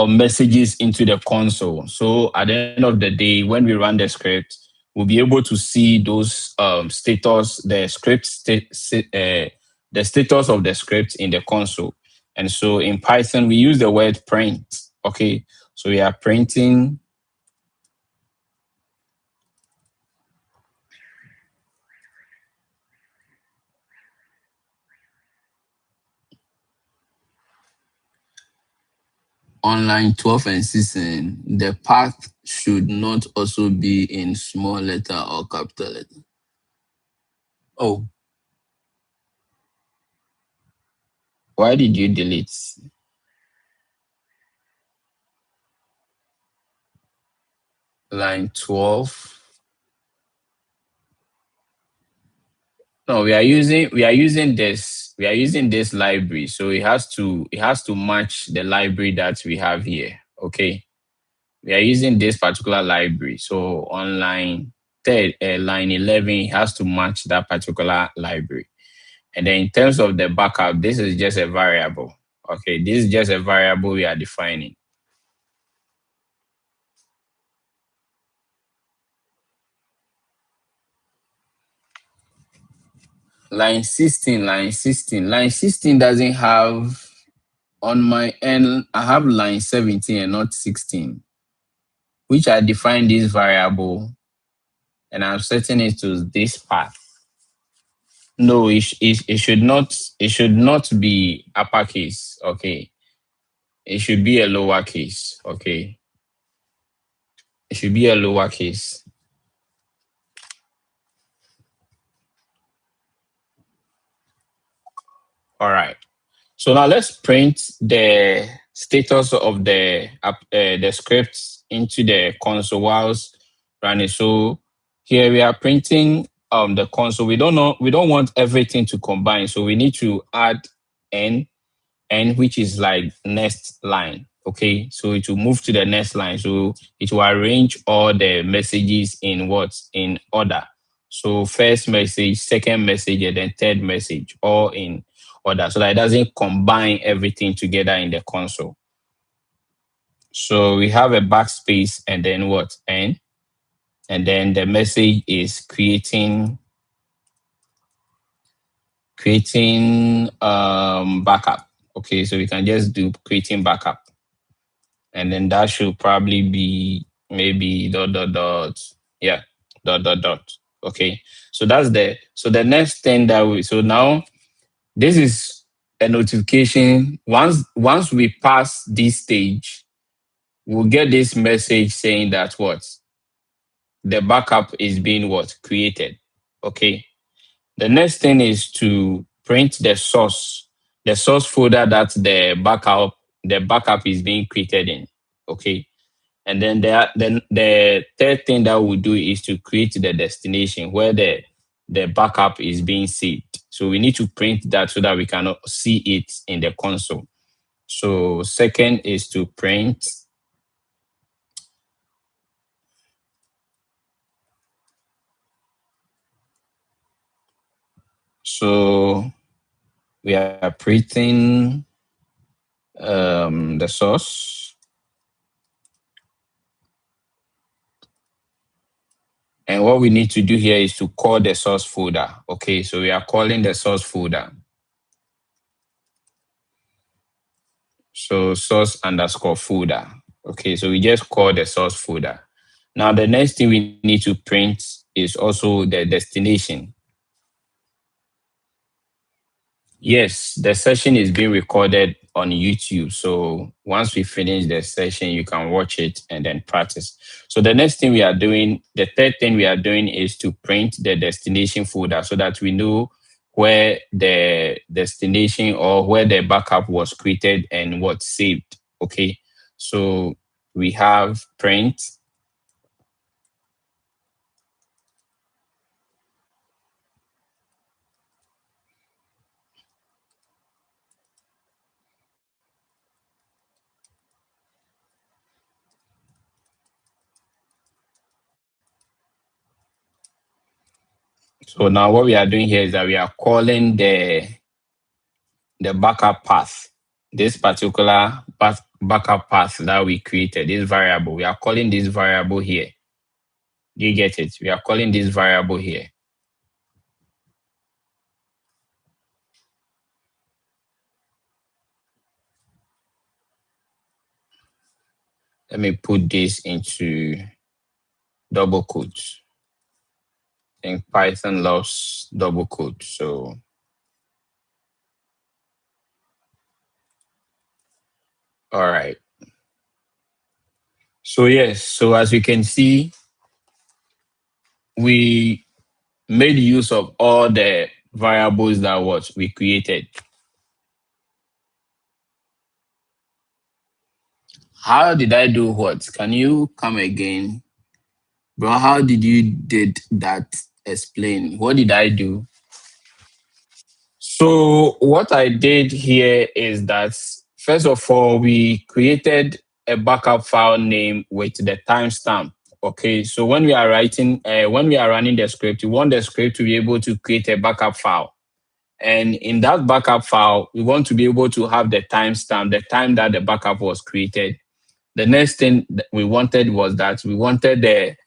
Speaker 1: messages into the console. So at the end of the day, when we run the script, we'll be able to see those status, the status of the script in the console. And so in Python, we use the word print. Okay, so we are printing on line 12 and 16. The path should not also be in small letter or capital letter. Oh, why did you delete? Line 12. No, we are using this library. So it has to match the library that we have here. Okay. We are using this particular library. So on line 11, it has to match that particular library. And then in terms of the backup, this is just a variable. Okay, this is just a variable we are defining. Line 16 doesn't have, on my end, I have line 17 and not 16, which I define this variable and I'm setting it to this path. No, it should not be uppercase. Okay. It should be a lowercase. Okay. It should be a lowercase. All right. So now let's print the status of the script into the console whilst running. So here we are printing the console. We don't want everything to combine. So we need to add n which is like next line. Okay, so it will move to the next line. So it will arrange all the messages in what? In order. So first message, second message, and then third message, all in order, so that it doesn't combine everything together in the console. So we have a backspace and then what? N. And then the message is creating backup. Okay, so we can just do creating backup. And then that should probably be maybe dot dot dot. Yeah, dot dot dot. Okay. So the next thing that we so now this is a notification. Once we pass this stage, we'll get this message saying that what? The backup is being what? Created. Okay. The next thing is to print the source folder that the backup is being created in. Okay. And then the third thing that we'll do is to create the destination where the backup is being saved. So we need to print that so that we can see it in the console. So second is to print. So we are printing the source. And what we need to do here is to call the source folder. Okay, so we are calling the source folder. So source underscore folder. Okay, so we just call the source folder. Now the next thing we need to print is also the destination. Yes, the session is being recorded on YouTube. So once we finish the session, you can watch it and then practice. So the next thing we are doing, the third thing we are doing is to print the destination folder so that we know where the destination or where the backup was created and what saved. Okay. So we have print. So now what we are doing here is that we are calling the backup path. This particular backup path that we created, this variable, we are calling this variable here. Do you get it? We are calling this variable here. Let me put this into double quotes. I think Python loves double quotes. So, all right. So, yes. So, as you can see, we made use of all the variables that what we created. How did I do what? Can you come again? Bro, how did you did that? Explain. What did I do? So what I did here is that first of all, we created a backup file name with the timestamp. Okay, so when we are when we are running the script, we want the script to be able to create a backup file. And in that backup file, we want to be able to have the timestamp, the time that the backup was created. The next thing that we wanted was that we wanted the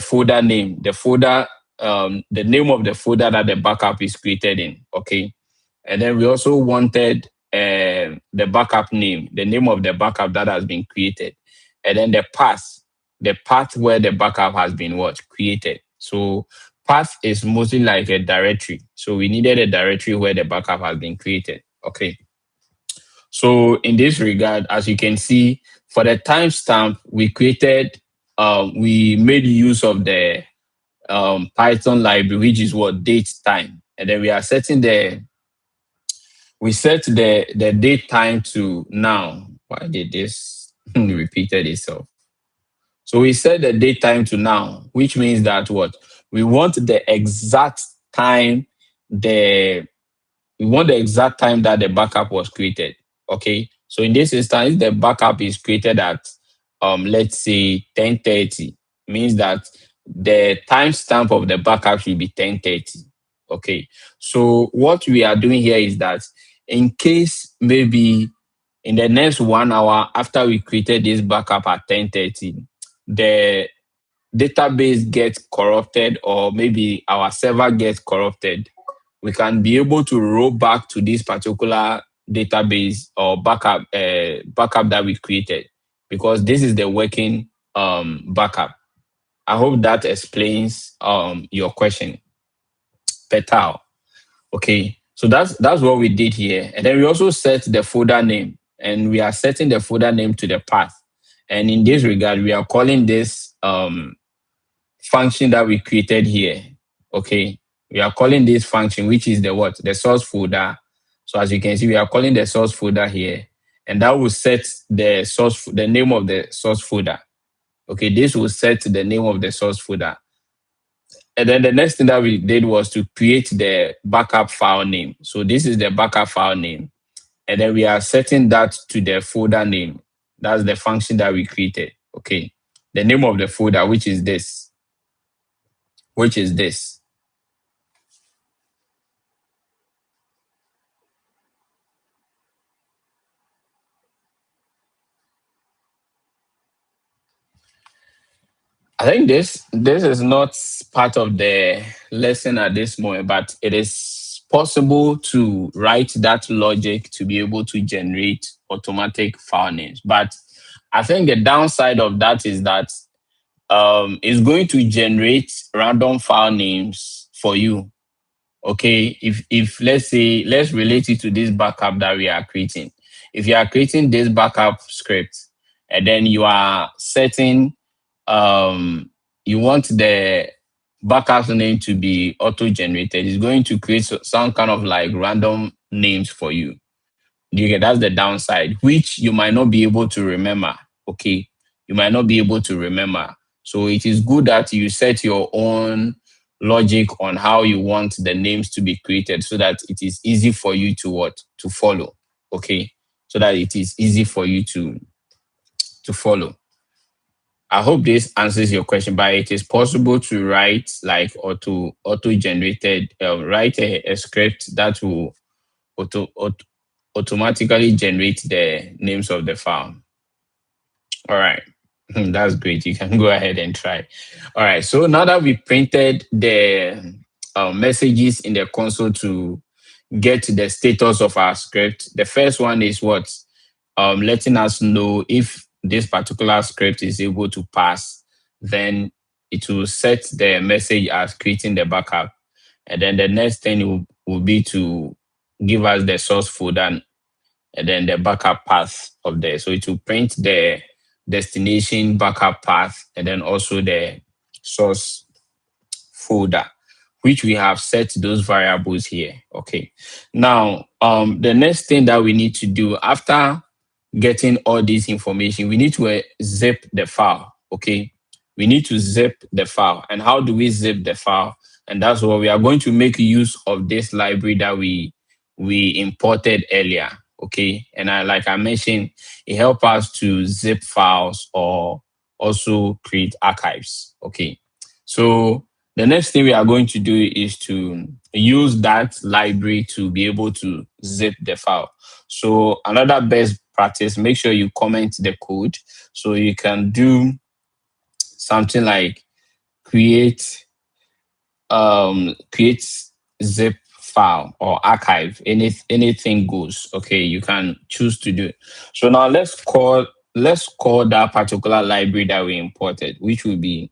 Speaker 1: folder name, the name of the folder that the backup is created in. Okay, and then we also wanted the backup name, the name of the backup that has been created, and then the path where the backup has been what created. So path is mostly like a directory. So we needed a directory where the backup has been created. Okay. So in this regard, as you can see, for the timestamp, we made use of the Python library, which is what date time, and then we set the date time to now. Why did this repeated itself? So we set the date time to now, which means that what we want the exact time the we want the exact time that the backup was created. Okay. So in this instance, if the backup is created at let's say 10:30, means that the timestamp of the backup should be 10:30. Okay. So what we are doing here is that in case maybe in the next 1 hour after we created this backup at 10:30, the database gets corrupted or maybe our server gets corrupted, we can be able to roll back to this particular database or backup that we created, because this is the working backup. I hope that explains your question better. Okay, so that's what we did here, and then we also set the folder name, and we are setting the folder name to the path. And in this regard, we are calling this function that we created here. Okay, we are calling this function, which is the what? The source folder. So as you can see, we are calling the source folder here, and that will set the name of the source folder. Okay, this will set the name of the source folder. And then the next thing that we did was to create the backup file name. So this is the backup file name. And then we are setting that to the folder name. That's the function that we created. Okay. The name of the folder, which is this. Which is this. I think this is not part of the lesson at this moment, but it is possible to write that logic to be able to generate automatic file names. But I think the downside of that is that it's going to generate random file names for you. Okay, if let's say, let's relate it to this backup that we are creating. If you are creating this backup script and then you are setting you want the backup name to be auto generated, it's going to create some kind of like random names for you. Do you get? That's the downside, which you might not be able to remember. Okay, you might not be able to remember. So it is good that you set your own logic on how you want the names to be created, so that it is easy for you to what to follow. Okay, so that it is easy for you to follow. I hope this answers your question. But it is possible to write like auto generated write a script that will auto automatically generate the names of the file. All right. That's great. You can go ahead and try. All right. So now that we printed the messages in the console to get the status of our script, the first one is what? Letting us know if this particular script is able to pass. Then it will set the message as creating the backup. And then the next thing will be to give us the source folder and then the backup path of there. So it will print the destination backup path and then also the source folder, which we have set those variables here. Okay. Now, the next thing that we need to do after getting all this information, we need to zip the file. Okay. We need to zip the file. And how do we zip the file? And that's what we are going to make use of this library that we imported earlier. Okay. And like I mentioned, it helps us to zip files or also create archives. Okay. So the next thing we are going to do is to use that library to be able to zip the file. So another best practice, make sure you comment the code. So you can do something like create create zip file or archive. Anything goes. Okay, you can choose to do it. So now let's call that particular library that we imported, which will be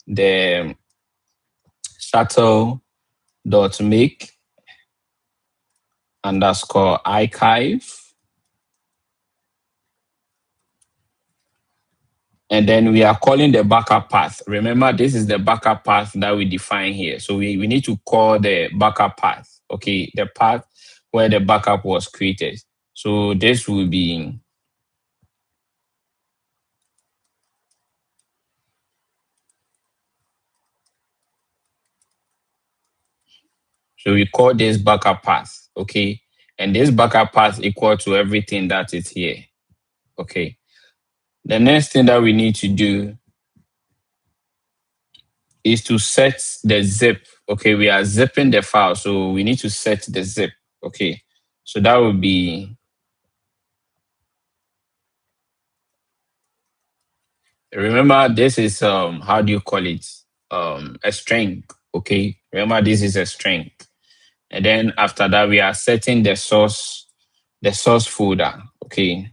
Speaker 1: the shuttle.make underscore archive. And then we are calling the backup path. Remember, this is the backup path that we define here. So we need to call the backup path. Okay, the path where the backup was created. So this will be, so we call this backup path. Okay. And this backup path equal to everything that is here. Okay. The next thing that we need to do is to set the zip. Okay, we are zipping the file, so we need to set the zip. Okay, so that would be, remember this is how do you call it, a string. Okay, remember this is a string, and then after that we are setting the source folder. Okay,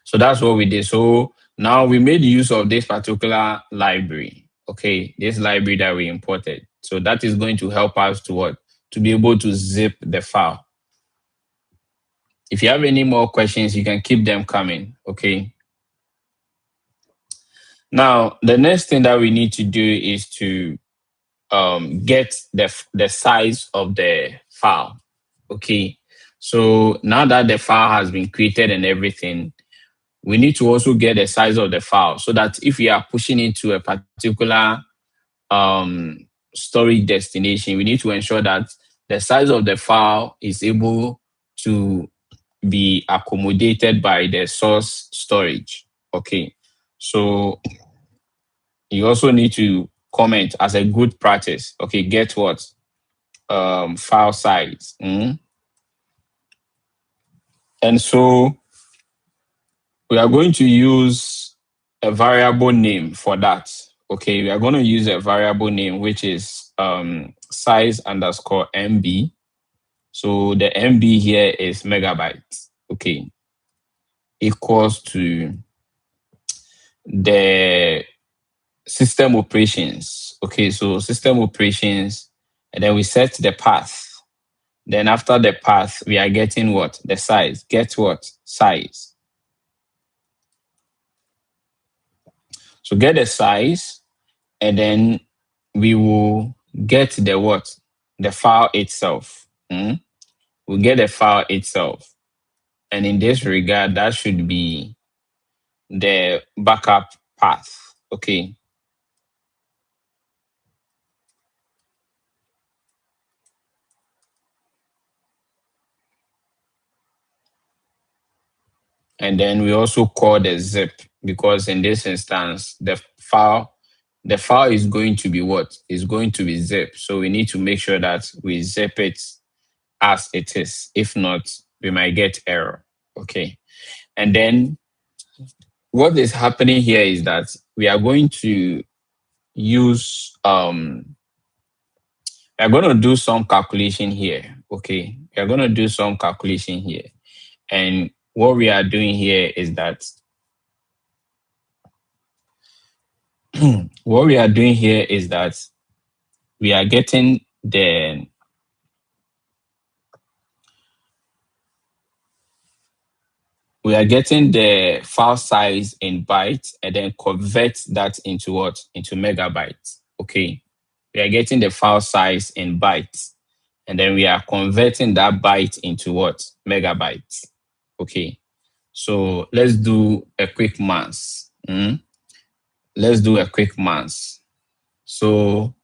Speaker 1: so that's what we did. So now we made use of this particular library. Okay, this library that we imported. So that is going to help us to what? To be able to zip the file. If you have any more questions, you can keep them coming. Okay. Now, the next thing that we need to do is to get the size of the file. Okay. So now that the file has been created and everything, we need to also get the size of the file so that if we are pushing it to a particular um, storage destination, we need to ensure that the size of the file is able to be accommodated by the source storage. Okay. So you also need to comment as a good practice. Okay, get what? File size. And so we are going to use a variable name for that. Okay, we are going to use a variable name which is size underscore MB. So the MB here is megabytes. Okay, equals to the system operations. Okay, so system operations, and then we set the path. Then after the path, we are getting what? The size. Get what? Size. So get the size, and then we will get the what? The file itself. We'll get the file itself. And in this regard, that should be the backup path. Okay. And then we also call the zip because in this instance, the file is going to be what? Is going to be zip. So we need to make sure that we zip it as it is. If not, we might get error. Okay. And then what is happening here is that we are going to use we are going to do some calculation here. Okay. We are going to do some calculation here. And what we are doing here is that what we are doing here is that we are getting the file size in bytes and then convert that into what? Into megabytes. Okay. We are getting the file size in bytes and then we are converting that byte into what? Megabytes. Okay. So let's do a quick math. Let's do a quick math. So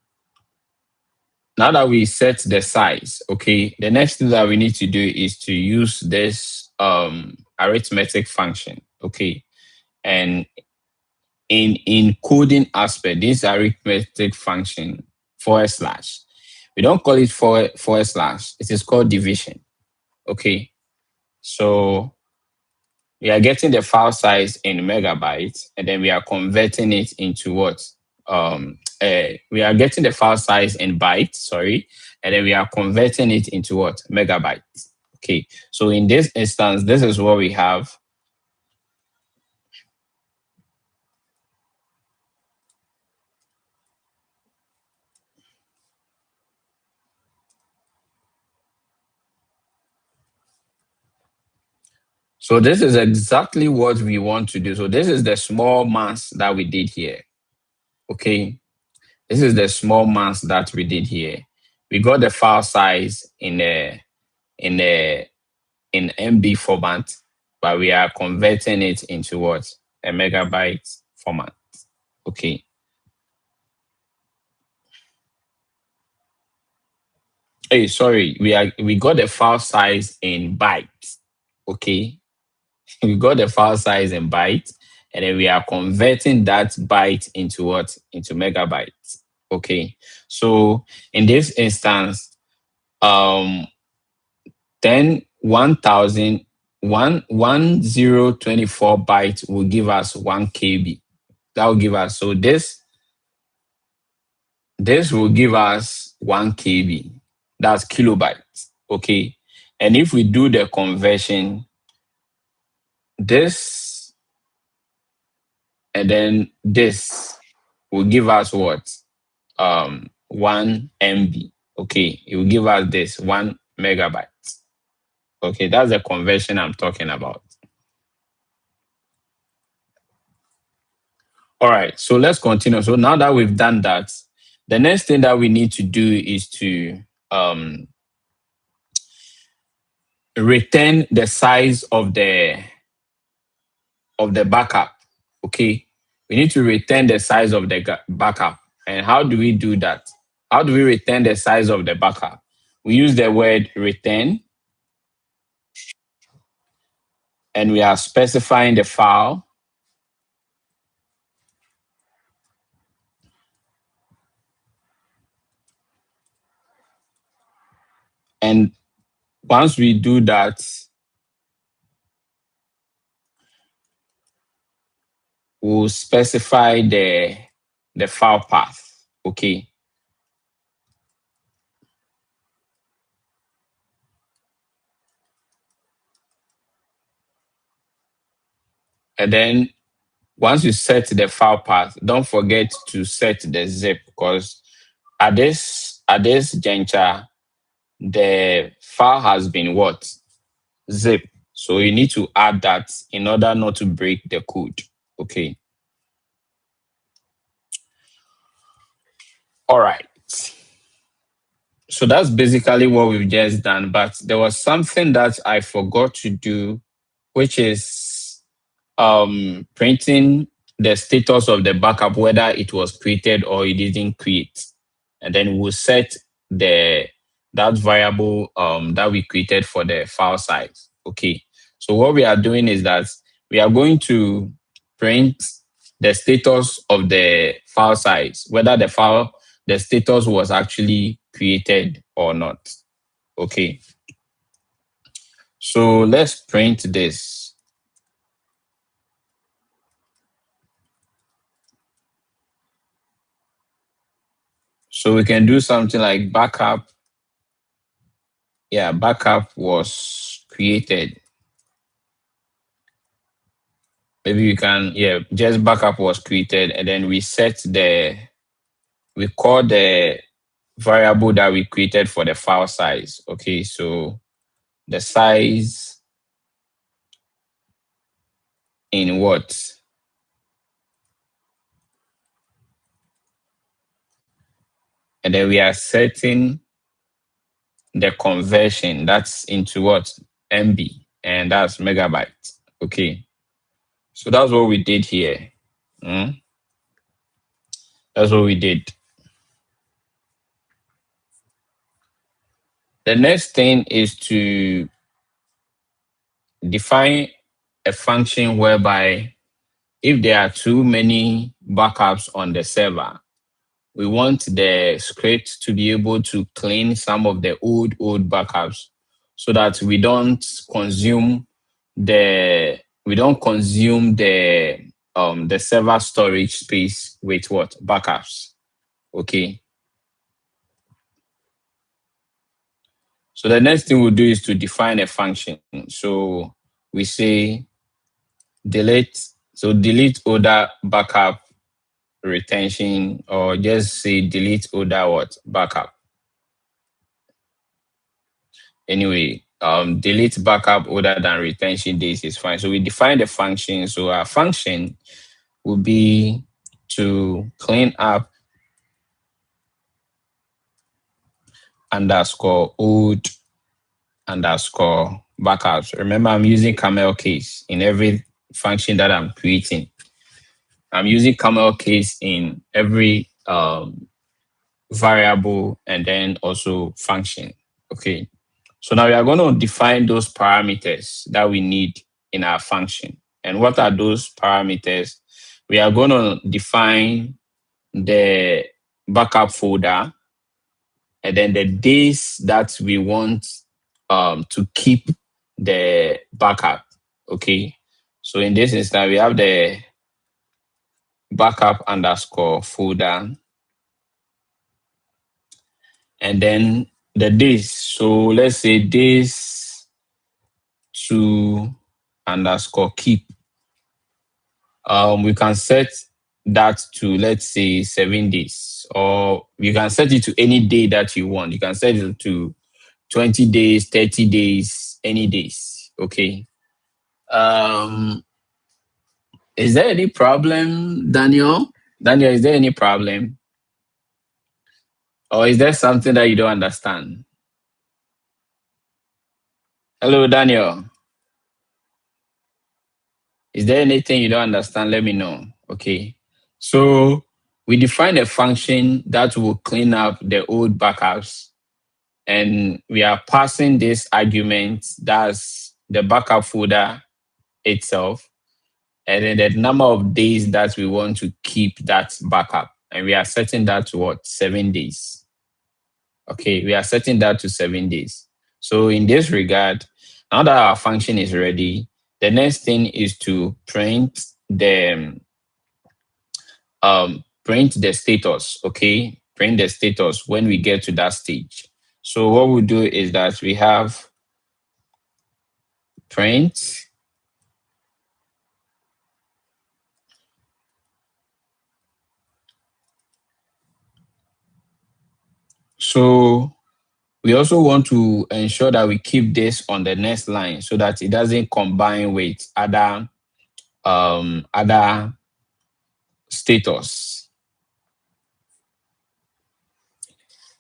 Speaker 1: now that we set the size, okay, the next thing that we need to do is to use this arithmetic function, okay, and in coding aspect, this arithmetic function / we don't call it forward slash, it is called division, okay. So we are getting the file size in megabytes, and then we are converting it into what? We are getting the file size in bytes, sorry, and then we are converting it into what? Megabytes. Okay, so in this instance, this is what we have. So this is exactly what we want to do. So this is the small mass that we did here. Okay, this is the small mass that we did here. We got the file size in MB format, but we are converting it into what? A megabyte format. Okay. Hey, sorry, we got the file size in bytes. Okay, we got the file size in bytes, and then we are converting that byte into what? Into megabytes. Okay, so in this instance, um, then 1024 bytes will give us 1 KB. That will give us, so this will give us 1 KB. That's kilobytes. Okay. And if we do the conversion, this and then this will give us what? 1 MB. Okay. It will give us this 1 MB. Okay. That's the conversion I'm talking about. All right. So let's continue. So now that we've done that, the next thing that we need to do is to um, return the size of the backup. Okay. We need to return the size of the backup. And how do we do that? How do we return the size of the backup? We use the word return, and we are specifying the file. And once we do that, we'll specify the file path. Okay. And then once you set the file path, don't forget to set the zip, because at this juncture, the file has been what? Zip. So you need to add that in order not to break the code. Okay. All right. So that's basically what we've just done. But there was something that I forgot to do, which is printing the status of the backup, whether it was created or it didn't create. And then we'll set the that variable that we created for the file size. Okay. So what we are doing is that we are going to print the status of the file size, whether the status was actually created or not. Okay. So let's print this. So we can do something like backup. Yeah, backup was created. Maybe we can, yeah, just backup was created, and then we call the variable that we created for the file size. Okay, so the size in what? And then we are setting the conversion, that's into what? MB, and that's megabytes. Okay, so that's what we did here. Mm, that's what we did. The next thing is to define a function whereby if there are too many backups on the server, we want the script to be able to clean some of the old backups so that we don't consume the server storage space with what? Backups. Okay. So the next thing we'll do is to define a function. So we say delete. So delete older backup retention, or just say delete older what? Backup. Anyway, delete backup older than retention days is fine. So we define the function. So our function will be to clean up underscore old underscore backups. Remember, I'm using camel case in every function that I'm creating. I'm using camel case in every variable and then also function. Okay. So now we are going to define those parameters that we need in our function. And what are those parameters? We are going to define the backup folder and then the days that we want to keep the backup. Okay. So in this instance, we have the backup underscore folder and then the days. So let's say days to underscore keep. We can set that to, let's say, 7 days, or you can set it to any day that you want. You can set it to 20 days, 30 days, any days. Okay. Um, is there any problem, Daniel? Daniel, is there any problem? Or is there something that you don't understand? Hello, Daniel. Is there anything you don't understand? Let me know. Okay. So we define a function that will clean up the old backups, and we are passing this argument, that's the backup folder itself, and then the number of days that we want to keep that backup. And we are setting that to what? 7 days. Okay, we are setting that to 7 days. So in this regard, now that our function is ready, the next thing is to print the status. Okay, print the status when we get to that stage. So what we do is that we have print so we also want to ensure that we keep this on the next line so that it doesn't combine with other status.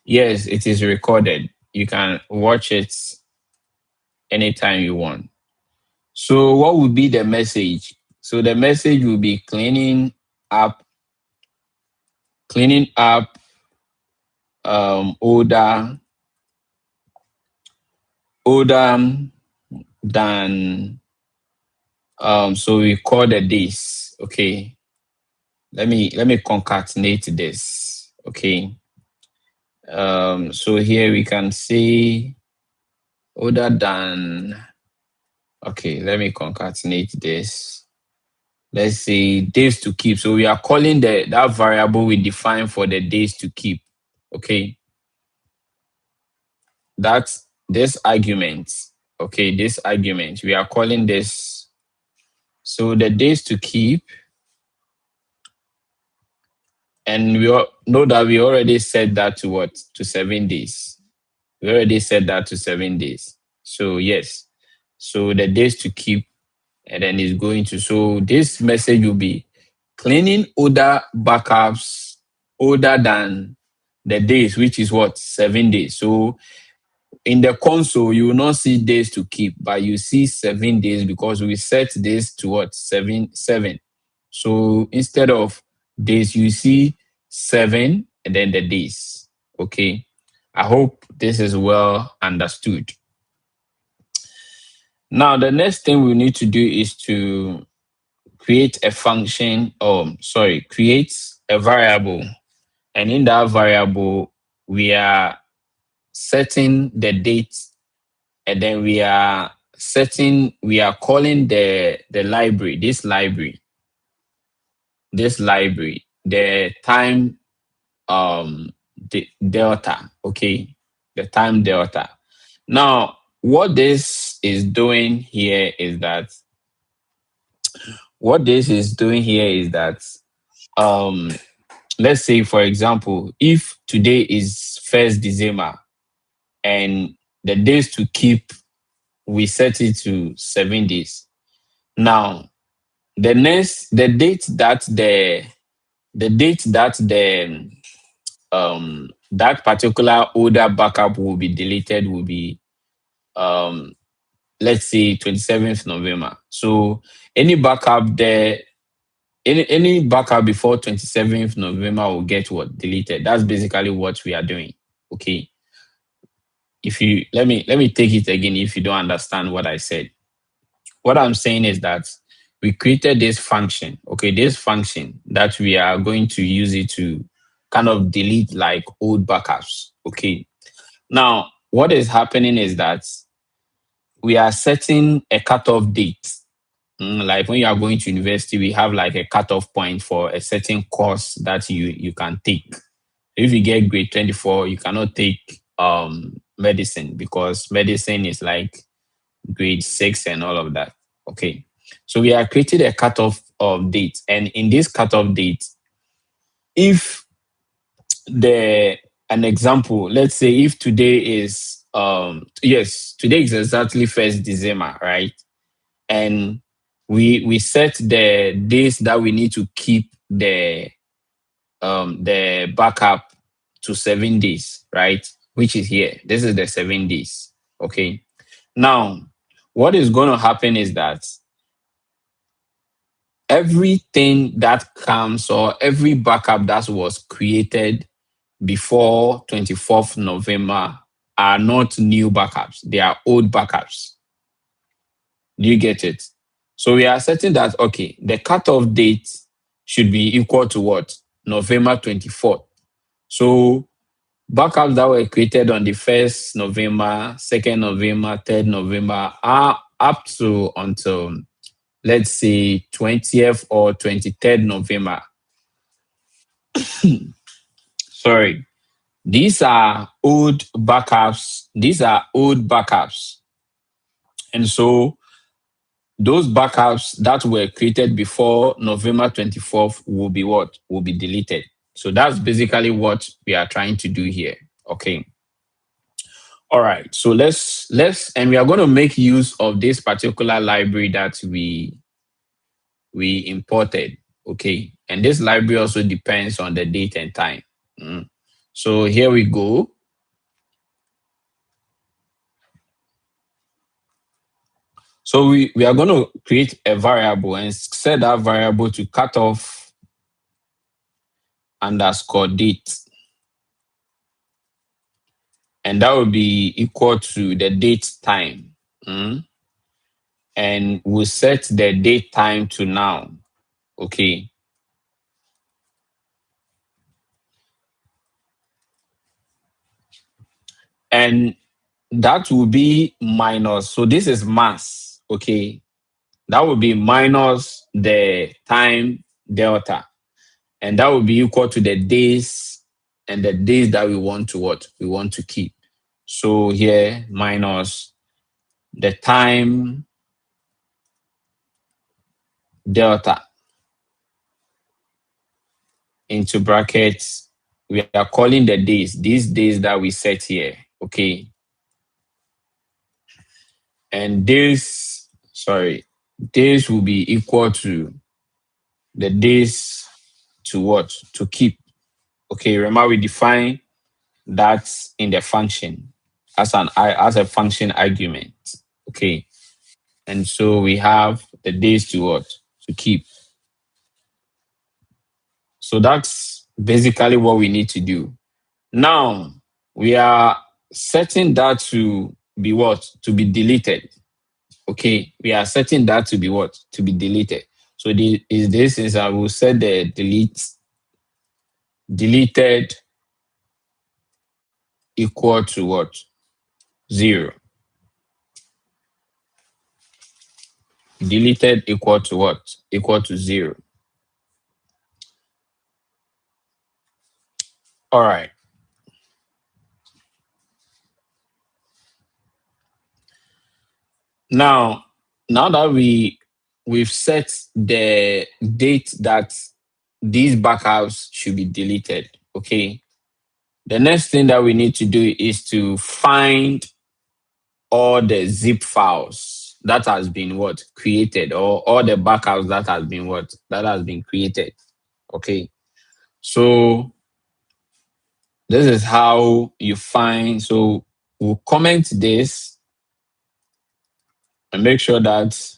Speaker 1: Yes, it is recorded. You can watch it anytime you want. So what would be the message? So the message will be up older than so we call the days. Okay. Let me concatenate this. Okay. So here we can say older than, okay, let me concatenate this. Let's say days to keep. So we are calling that variable we define for the days to keep. Okay. That's this argument. Okay, this argument. We are calling this. So the days to keep, and we know that we already set that to what? To 7 days. We already set that to 7 days. So yes. So the days to keep, and then it's going to, so this message will be cleaning older backups older than the days, which is what? 7 days. So in the console, you will not see days to keep, but you see 7 days because we set this to what? 7. So instead of days, you see 7 and then the days. Okay. I hope this is well understood. Now, the next thing we need to do is to create a function, create a variable. And in that variable, we are setting the date, and then we are calling the library, the time delta. Okay, the time delta. Now, what this is doing here is that um let's say, for example, if today is 1st December and the days to keep, we set it to 7 days. Now, the date that that particular older backup will be deleted will be um let's say 27th November. So any backup there, any backup before 27th November will get what? Deleted. That's basically what we are doing. Okay. if you let me take it again if you don't understand what I said. What I'm saying is that we created this function, okay, this function that we are going to use it to kind of delete like old backups. Okay. Now, what is happening is that we are setting a cutoff date. Like when you are going to university, we have like a cutoff point for a certain course that you can take. If you get grade 24, you cannot take medicine because medicine is like grade 6 and all of that. Okay. So we have created a cutoff of date. And in this cutoff date, if the an example, let's say if today is yes, today is exactly 1st December, right? And we set the days that we need to keep the backup to 7 days, right? Which is here. This is the 7 days. Okay. Now, what is going to happen is that everything that comes or every backup that was created before 24th November are not new backups. They are old backups. Do you get it? So we are setting that, okay, the cutoff date should be equal to what? November 24th. So backups that were created on the 1st November, 2nd November, 3rd November are up to until, let's say, 20th or 23rd November. Sorry. These are old backups. These are old backups. And so those backups that were created before November 24th will be what? Will be deleted. So that's basically what we are trying to do here. Okay. All right. So let's and we are going to make use of this particular library that we imported. Okay. And this library also depends on the date and time. Mm. So here we go. So we are going to create a variable and set that variable to cutoff underscore date. And that will be equal to the date time. And we'll set the date time to now. Okay. And that will be minus. So this is mass. Okay. That will be minus the time delta. And that will be equal to the days and the days that we want to what? We want to keep. So here minus the time delta into brackets. We are calling the days, these days that we set here. Okay. And this will be equal to the days to what? To keep. Okay. Remember, we define that in the function as a function argument. Okay. And so we have the days to what? To keep. So that's basically what we need to do. Now we are setting that to be what? To be deleted. Okay. We are setting that to be what? To be deleted. So this is I will set the deleted equal to what? 0. Deleted equal to what? Equal to 0. All right. Now that we've set the date that these backups should be deleted, okay? The next thing that we need to do is to find all the zip files that has been what? Created, or all the backups that has been what? That has been created. Okay. So this is how you find. So we'll comment this and make sure that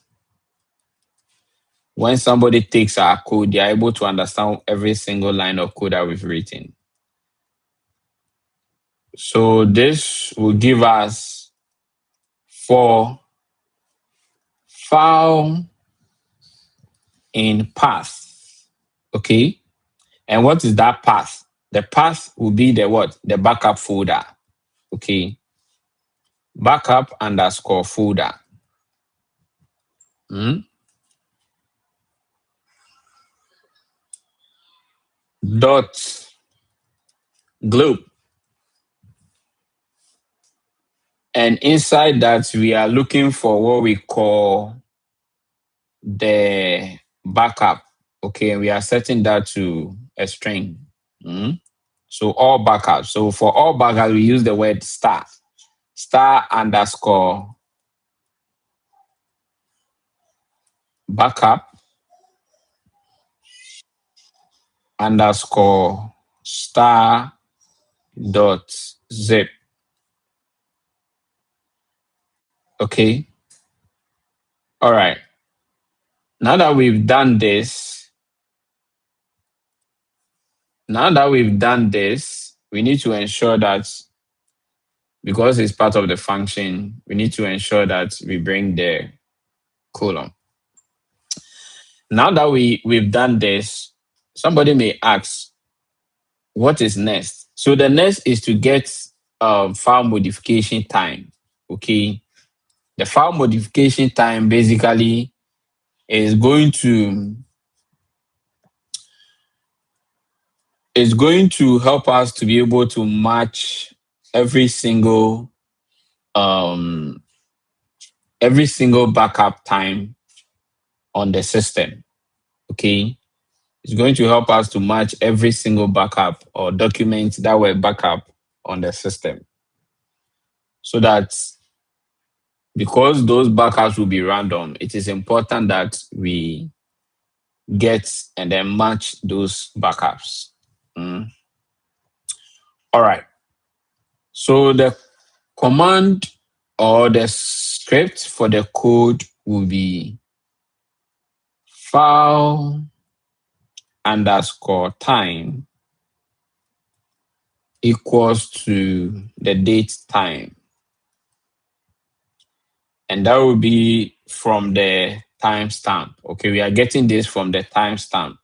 Speaker 1: when somebody takes our code, they're able to understand every single line of code that we've written. So this will give us for file in path. Okay. And what is that path? The path will be the what? The backup folder. Okay. Backup underscore folder. Dot globe. And inside that, we are looking for what we call the backup. Okay. We are setting that to a string. So all backup. So for all backup, we use the word star. Star underscore backup underscore star dot zip. Okay. All right. Now that we've done this, we need to ensure that because it's part of the function, we need to ensure that we bring the colon. Now that we've done this, somebody may ask, what is next? So the next is to get file modification time. Okay. The file modification time basically is going to help us to be able to match every single backup time on the system. Okay. It's going to help us to match every single backup or document that were backup on the system. So that because those backups will be random, it is important that we get and then match those backups. All right. So the command or the script for the code will be file underscore time equals to the date time. And that will be from the timestamp. Okay, we are getting this from the timestamp.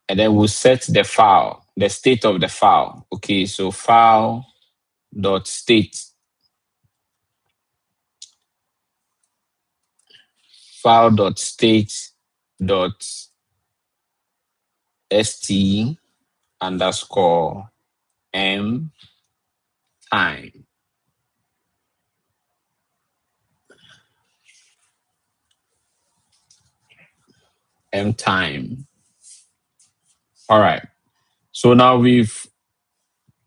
Speaker 1: And then we'll set the file, the state of the file. Okay, so file dot state. File dot state dot st underscore m time. M time. All right. So now we've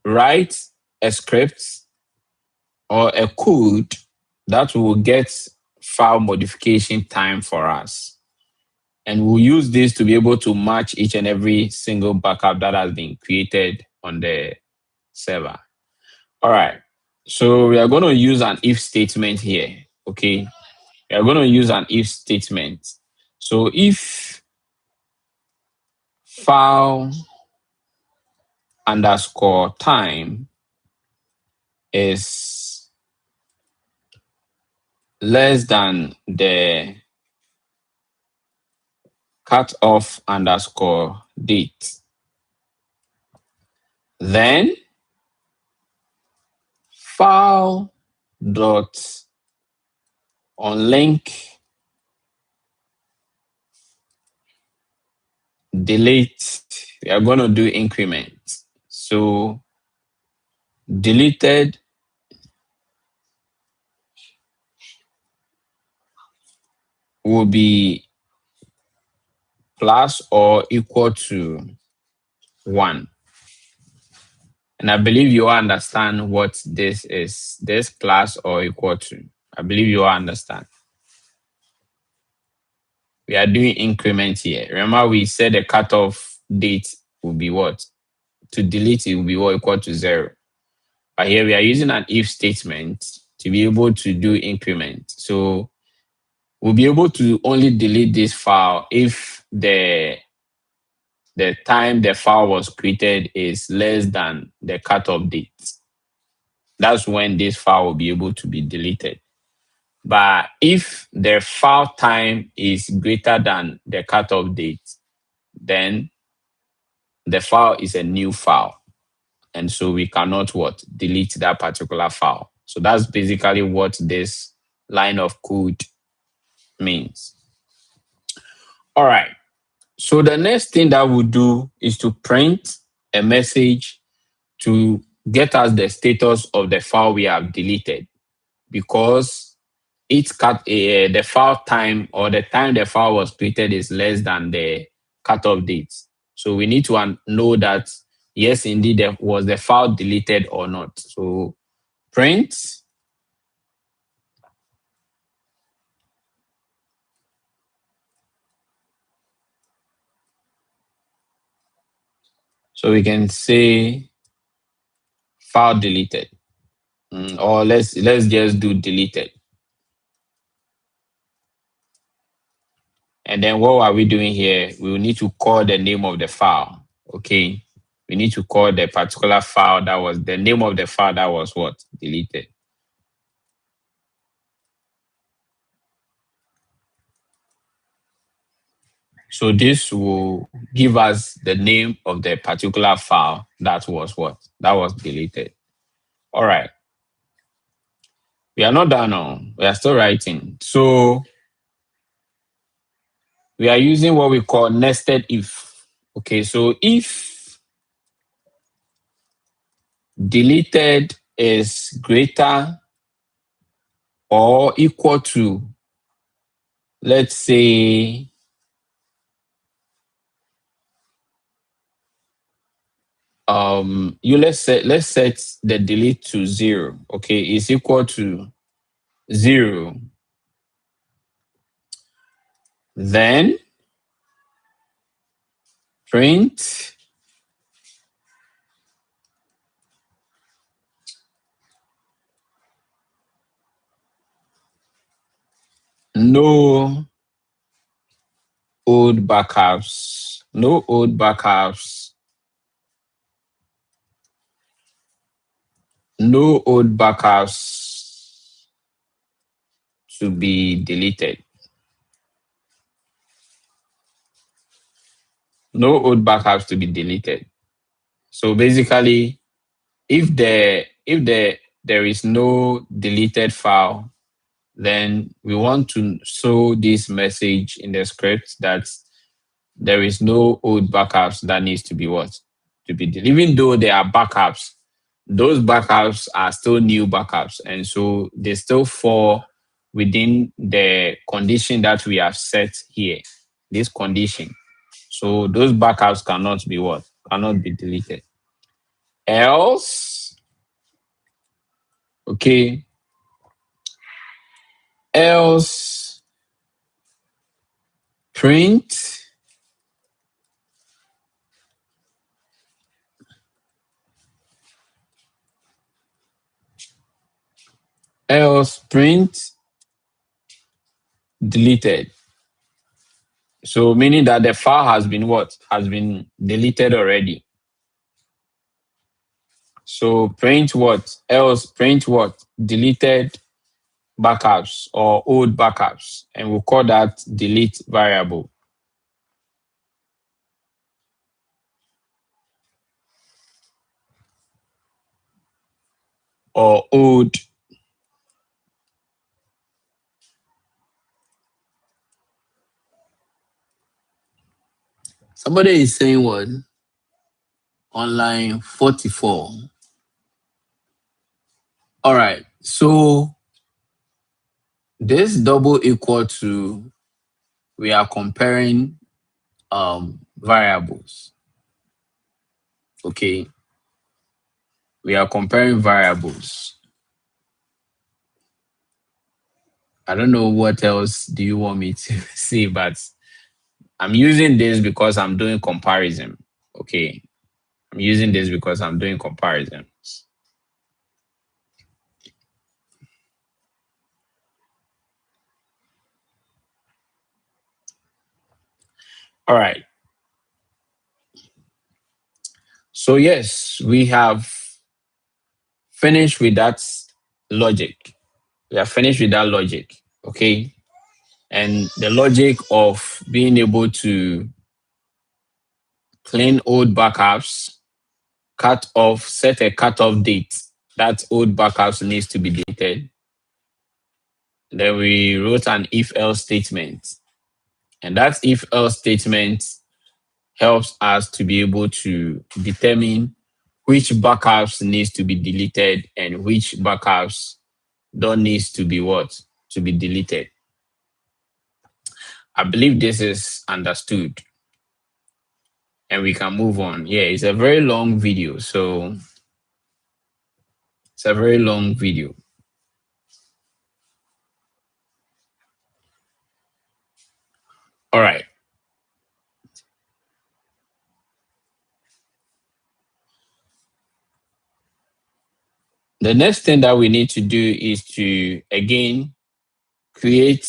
Speaker 1: write a script or a code that will get file modification time for us. And we'll use this to be able to match each and every single backup that has been created on the server. All right. So we are going to use an if statement here. Okay. We are going to use an if statement. So if file underscore time is less than the cut off underscore date, then file dot on link delete. We are going to do increment. So deleted will be plus or equal to 1. And I believe you all understand what this is. This plus or equal to. I believe you all understand. We are doing increment here. Remember, we said the cutoff date will be what? To delete it will be what? Equal to 0. But here we are using an if statement to be able to do increment. So we'll be able to only delete this file if the the time the file was created is less than the cutoff date, that's when this file will be able to be deleted. But if the file time is greater than the cutoff date, then the file is a new file. And so we cannot delete that particular file. So that's basically what this line of code means. All right. So the next thing that we'll do is to print a message to get us the status of the file we have deleted, because the file time, or the time the file was created, is less than the cutoff date. So we need to know that yes, indeed, was the file deleted or not. So print so we can say file deleted, or let's just do deleted. And then what are we doing here? We will need to call the name of the file. Okay. We need to call the particular file that was the name of the file that was deleted. So this will give us the name of the particular file that was that was deleted. All right. We are not done on. We are still writing. So we are using what we call nested if. Okay, so if deleted is greater or equal to, let's say, let's set the delete to 0. Okay, is equal to 0. Then print no old backups, no old backups, no old backups to be deleted. No old backups to be deleted. So basically, if there is no deleted file, then we want to show this message in the script that there is no old backups that needs to be to be deleted. Even though there are backups, those backups are still new backups, and so they still fall within the condition that we have set here, this condition. So those backups cannot be cannot be deleted. Else, okay, else print deleted. So meaning that the file has been has been deleted already. So print else print deleted backups or old backups, and we'll call that delete variable. Or old somebody is saying what on line 44. All right, so this double equal to, we are comparing variables. Okay, we are comparing variables. I don't know what else do you want me to say, but I'm using this because I'm doing comparison. Okay, I'm using this because I'm doing comparisons. All right. So yes, we have finished with that logic. We are finished with that logic. Okay. And the logic of being able to clean old backups, cut off, set a cutoff date that old backups needs to be deleted. Then we wrote an if else statement. And that if else statement helps us to be able to determine which backups needs to be deleted and which backups don't needs to be what? To be deleted. I believe this is understood and we can move on. Yeah, it's a very long video. So it's a very long video. All right. The next thing that we need to do is to, again, create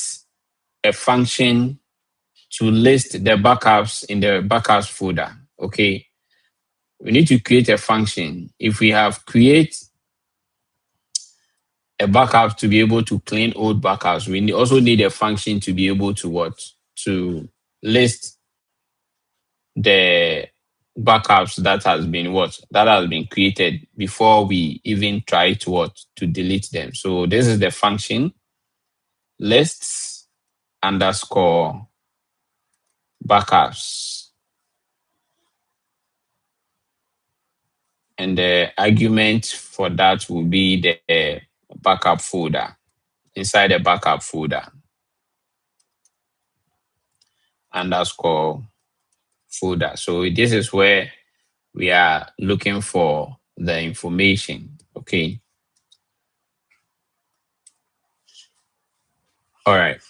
Speaker 1: a function to list the backups in the backups folder. Okay. We need to create a function. If we have create a backup to be able to clean old backups, we also need a function to be able to what? To list the backups that has been what? That has been created before we even try to what? To delete them. So this is the function lists underscore backups. And the argument for that will be the backup folder. Inside the backup folder, underscore folder. So this is where we are looking for the information. Okay. All right.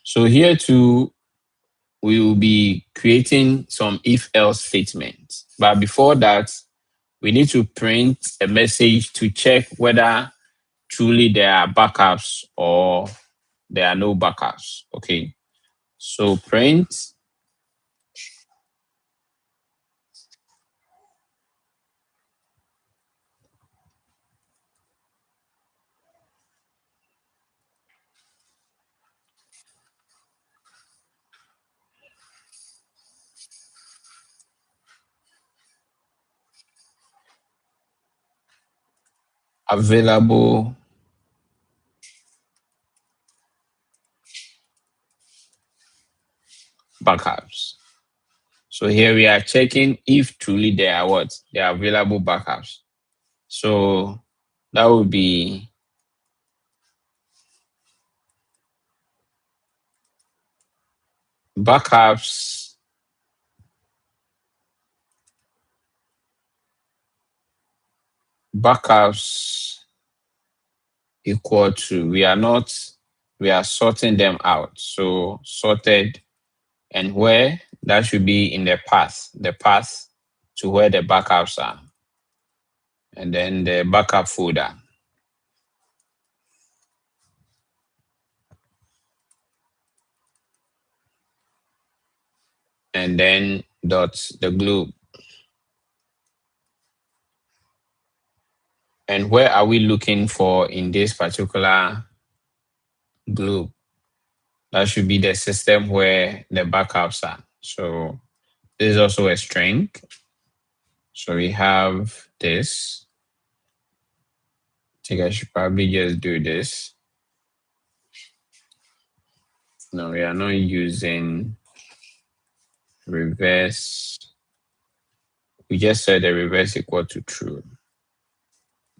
Speaker 1: So here too, we will be creating some if else statements. But before that, we need to print a message to check whether truly there are backups or there are no backups. Okay. So print available backups. So here we are checking if truly there are what? There are available backups. So that would be backups backups equal to, we are sorting them out. So sorted, and where that should be in the path to where the backups are. And then the backup folder. And then dot the globe. And where are we looking for in this particular globe? That should be the system where the backups are. So this is also a string. So we have this. I think I should probably just do this. No, we are not using reverse. We just said the reverse equal to true.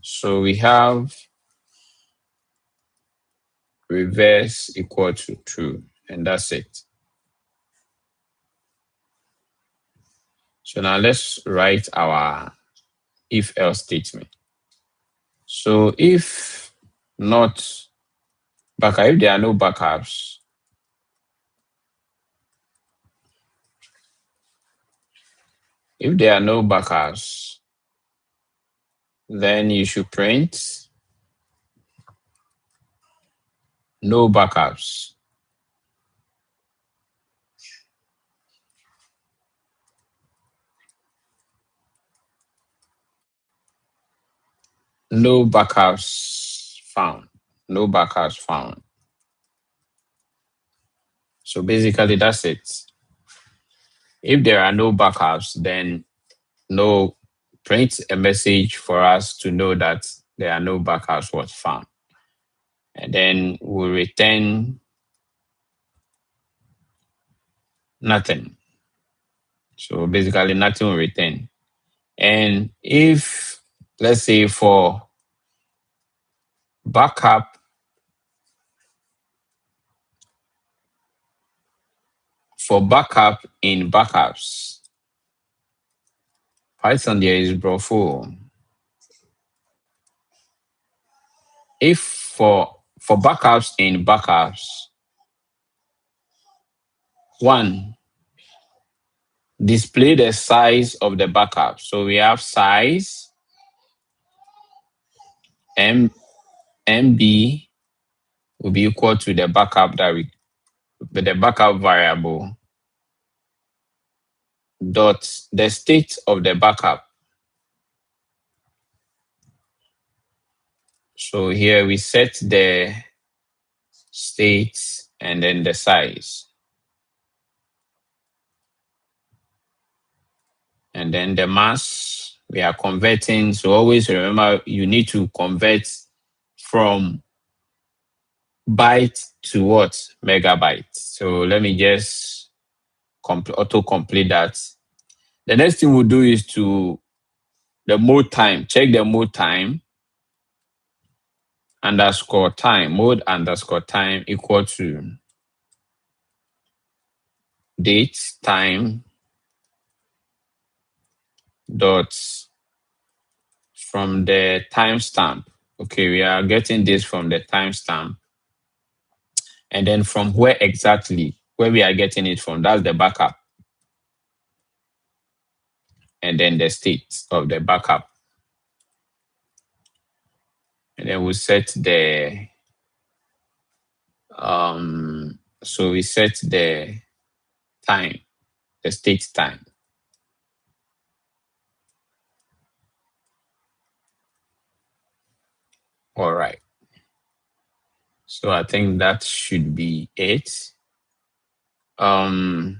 Speaker 1: So we have reverse equal to true, and that's it. So now let's write our if else statement. So if not backup, if there are no backups, then you should print no backups. no backups found. No backups found. So basically that's it. If there are no backups, then no print a message for us to know that there are no backups was found. And then we'll return nothing. So basically nothing will return. And if, let's say backup, for backup in backups, Python there is brofo. If for backups in backups, one, display the size of the backup. So we have size MB will be equal to the backup the backup variable dot the state of the backup. So here we set the state and then the size. And then the mass we are converting. So always remember you need to convert from byte to what? Megabyte. So let me just auto complete that. The next thing we'll do is to the mode time. Check the mode time underscore time. Mode underscore time equal to date time dot from the timestamp. Okay, we are getting this from the timestamp. And then from where exactly, where we are getting it from, that's the backup. And then the state of the backup. And then we set the, so we set the time, the state time. All right. So I think that should be it. Oh,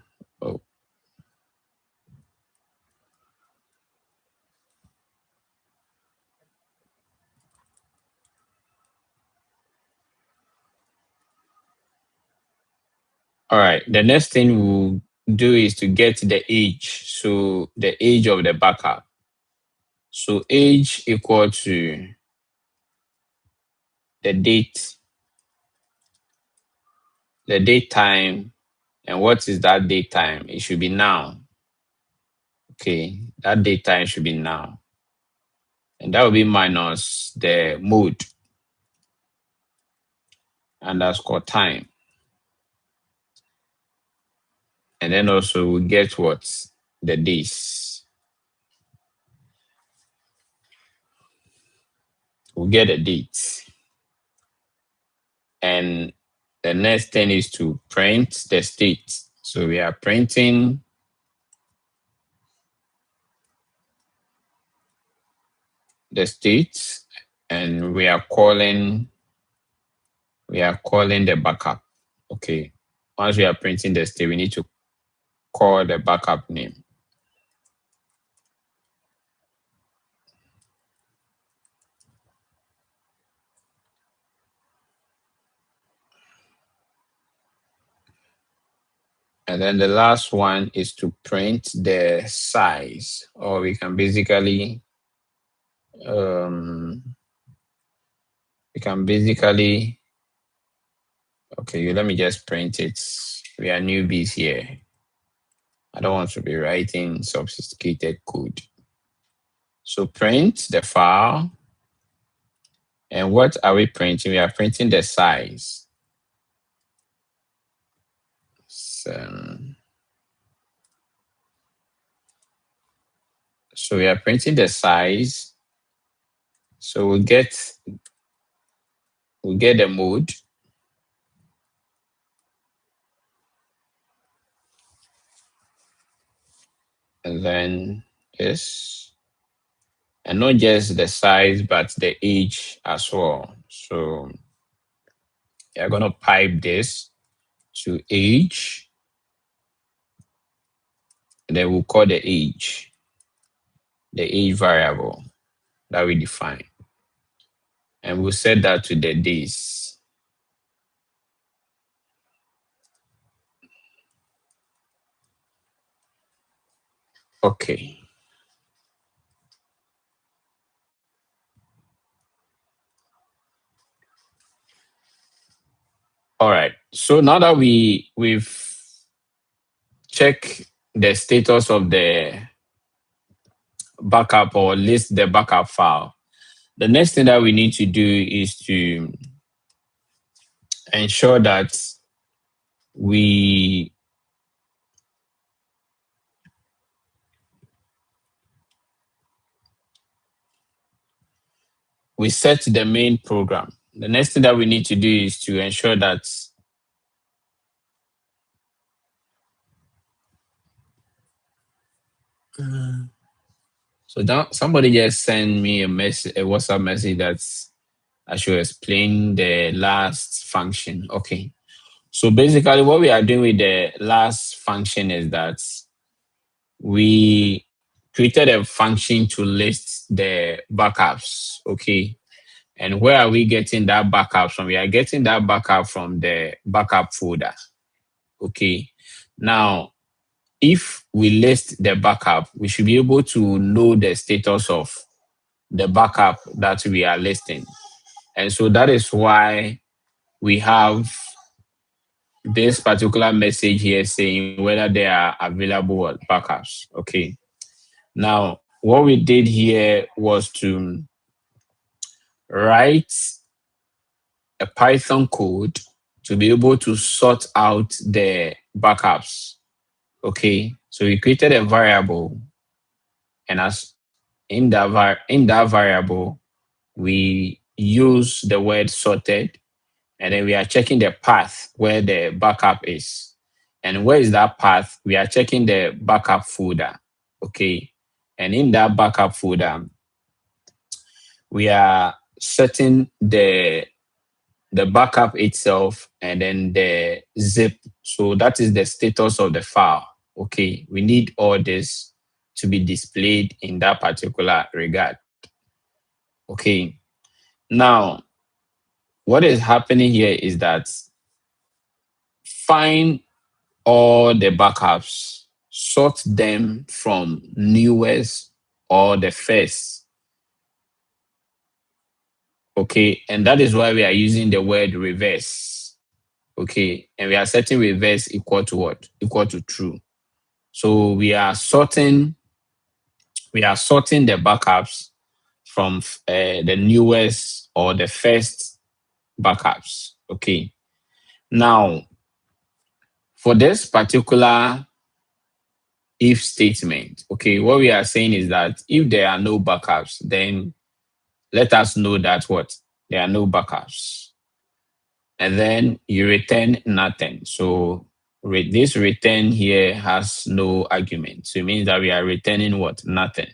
Speaker 1: all right. The next thing we'll do is to get the age. So the age of the backup. So age equal to the date time. And what is that date time? It should be now. Okay, that date time should be now. And that will be minus the mode underscore time. And then also we get what? The days. We'll get a date. And the next thing is to print the state. So we are printing the state and we are calling the backup. Okay. Once we are printing the state, we need to call the backup name. And then the last one is to print the size, or we can basically, okay, let me just print it. We are newbies here. I don't want to be writing sophisticated code. So print the file. And what are we printing? We are printing the size. So we are printing the size. So we'll get the mode. And then this. and not just the size, but the age as well. So you're going to pipe this to age, and then we'll call the age variable that we define. And we'll set that to the days. Okay. All right. So now that we've checked the status of the backup or list the backup file, the next thing that we need to do is to ensure that we we set the main program. The next thing that we need to do is to ensure that so that somebody just sent me a WhatsApp message that I should explain the last function. Okay. So basically what we are doing with the last function is that we created a function to list the backups. Okay. And where are we getting that backup from? We are getting that backup from the backup folder. Okay. Now, if we list the backup, we should be able to know the status of the backup that we are listing. And so that is why we have this particular message here saying whether they are available backups. Okay. Now, what we did here was to write a Python code to be able to sort out the backups. Okay. So we created a variable, and as in that variable, we use the word sorted, and then we are checking the path where the backup is. And where is that path? We are checking the backup folder. Okay. And in that backup folder, we are setting the backup itself and then the zip. So that is the status of the file. Okay. We need all this to be displayed in that particular regard. Okay. Now, what is happening here is that find all the backups, sort them from newest or the first. Okay. And that is why we are using the word reverse. Okay. And we are setting reverse equal to what? Equal to true. So we are sorting the backups from the newest or the first backups. Okay. Now, for this particular if statement, okay, what we are saying is that if there are no backups, then let us know that what? There are no backups. And then you return nothing. So this return here has no argument. So it means that we are returning what? Nothing.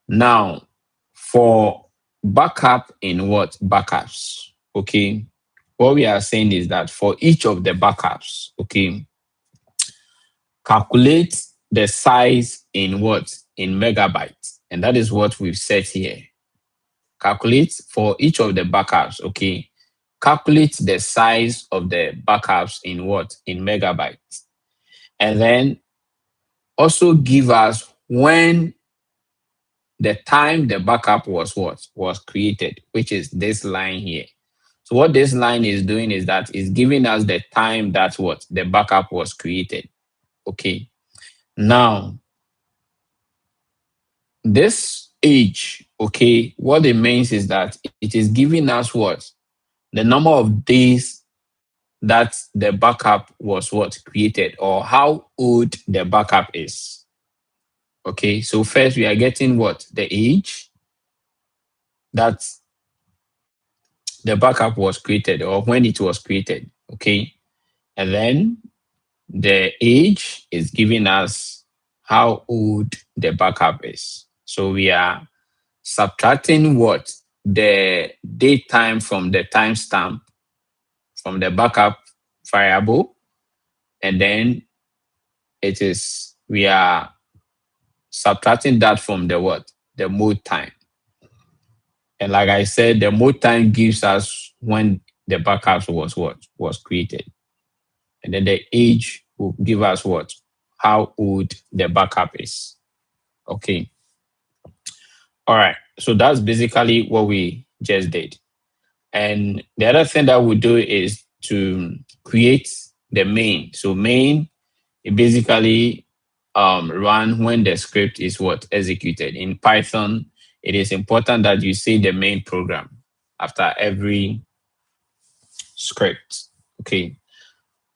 Speaker 1: Now, for backup in what? Backups. Okay. What we are saying is that for each of the backups, okay, calculate the size in what? In megabytes. And that is what we've set here. Calculate for each of the backups, okay? Calculate the size of the backups in what? In megabytes. And then also give us when the time the backup was what? Was created, which is this line here. So what this line is doing is that it's giving us the time that what? The backup was created. Okay. Now, this age, okay, what it means is that it is giving us what? The number of days that the backup was what? Created, or how old the backup is. Okay, so first we are getting what? The age that the backup was created or when it was created. Okay, and then the age is giving us how old the backup is. So we are subtracting what? The date time from the timestamp from the backup variable, and then we are subtracting that from the what? The mode time. And like I said, the mode time gives us when the backups was what? Was created. And then the age will give us what? How old the backup is. Okay. All right. So that's basically what we just did. And the other thing that we do is to create the main. So main, it basically run when the script is what? Executed. In Python, it is important that you say the main program after every script. Okay.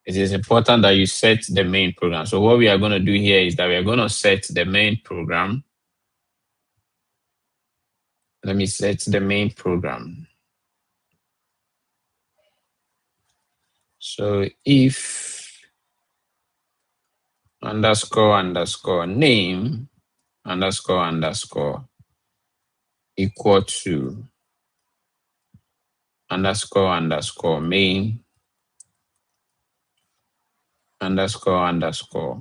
Speaker 1: It is important that you set the main program. So what we are going to do here is that we are going to set the main program. Let me set the main program. So if underscore underscore name underscore underscore equal to underscore underscore main underscore underscore,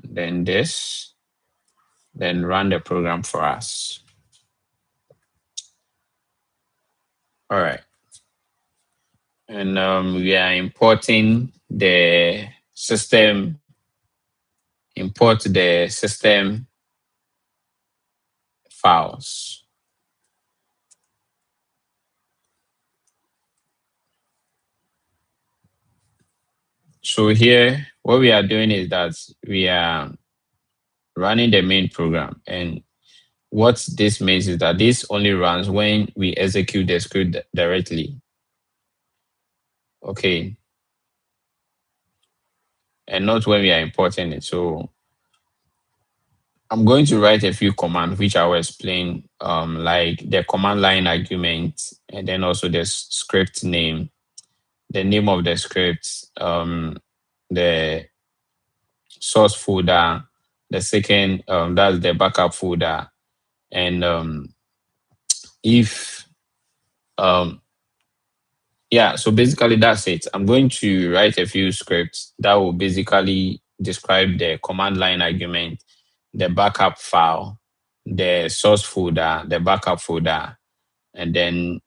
Speaker 1: then this, then run the program for us. All right. And we are importing the system, import the system files. So here, what we are doing is that we are running the main program. And what this means is that this only runs when we execute the script directly. Okay. And not when we are importing it. So I'm going to write a few commands, which I will explain, like the command line argument, and then also the script name, the name of the script, the source folder, the second, that's the backup folder. And if, um, yeah, so basically that's it. I'm going to write a few scripts that will basically describe the command line argument, the backup file, the source folder, the backup folder, and then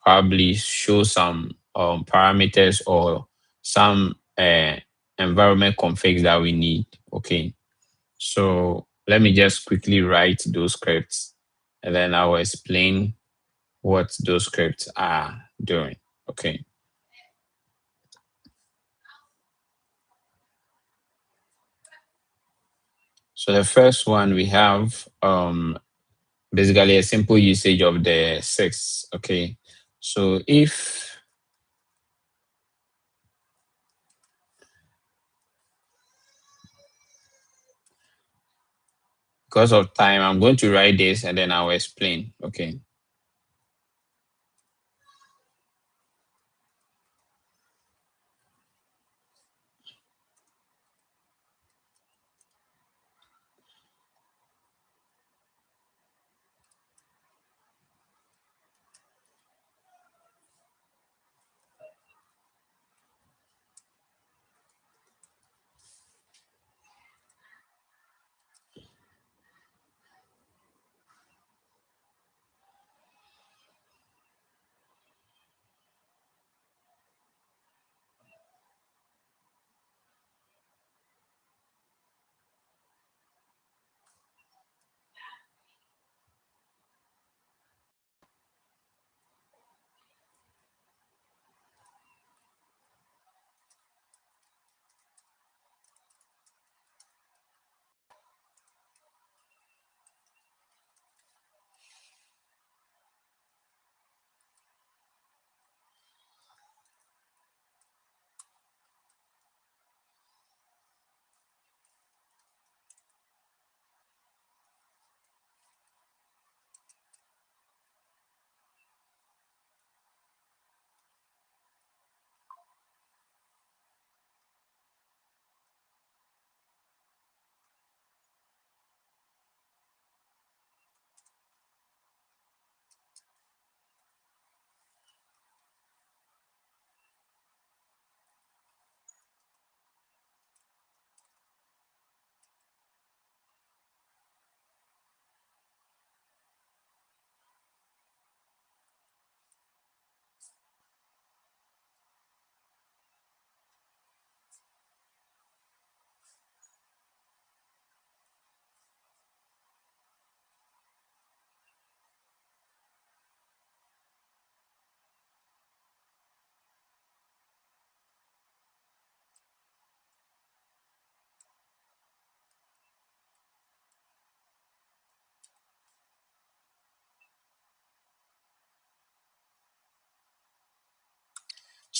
Speaker 1: probably show some parameters or some environment configs that we need. Okay. So let me just quickly write those scripts and then I will explain what those scripts are doing. Okay. So the first one we have basically a simple usage of the six. Okay. So if because of time, I'm going to write this and then I'll explain. Okay.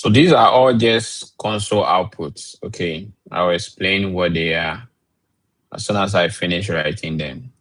Speaker 1: So these are all just console outputs. Okay. I'll explain what they are as soon as I finish writing them.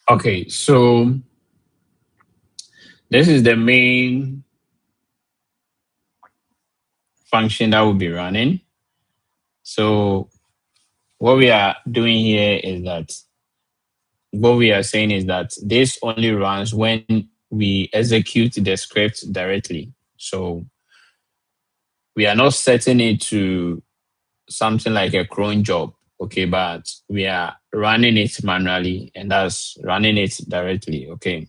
Speaker 1: Okay, so this is the main function that will be running. So what we are doing here is that what we are saying is that this only runs when we execute the script directly. So we are not setting it to something like a cron job, okay, but we are running it manually and that's running it directly, okay.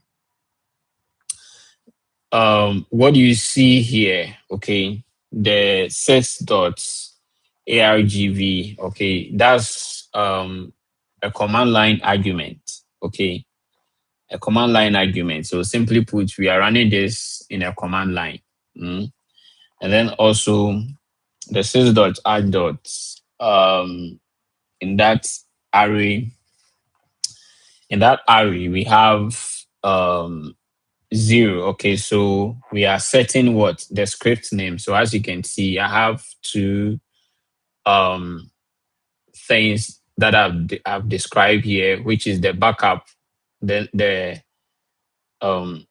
Speaker 1: What do you see here, okay? The sys.argv, okay, that's a command line argument, okay, a command line argument. So simply put, we are running this in a command line. Mm. And then also the sys.add in that array, we have 0. Okay, so we are setting what the script name. So as you can see, I have two um things that I've described here, which is the backup, the the um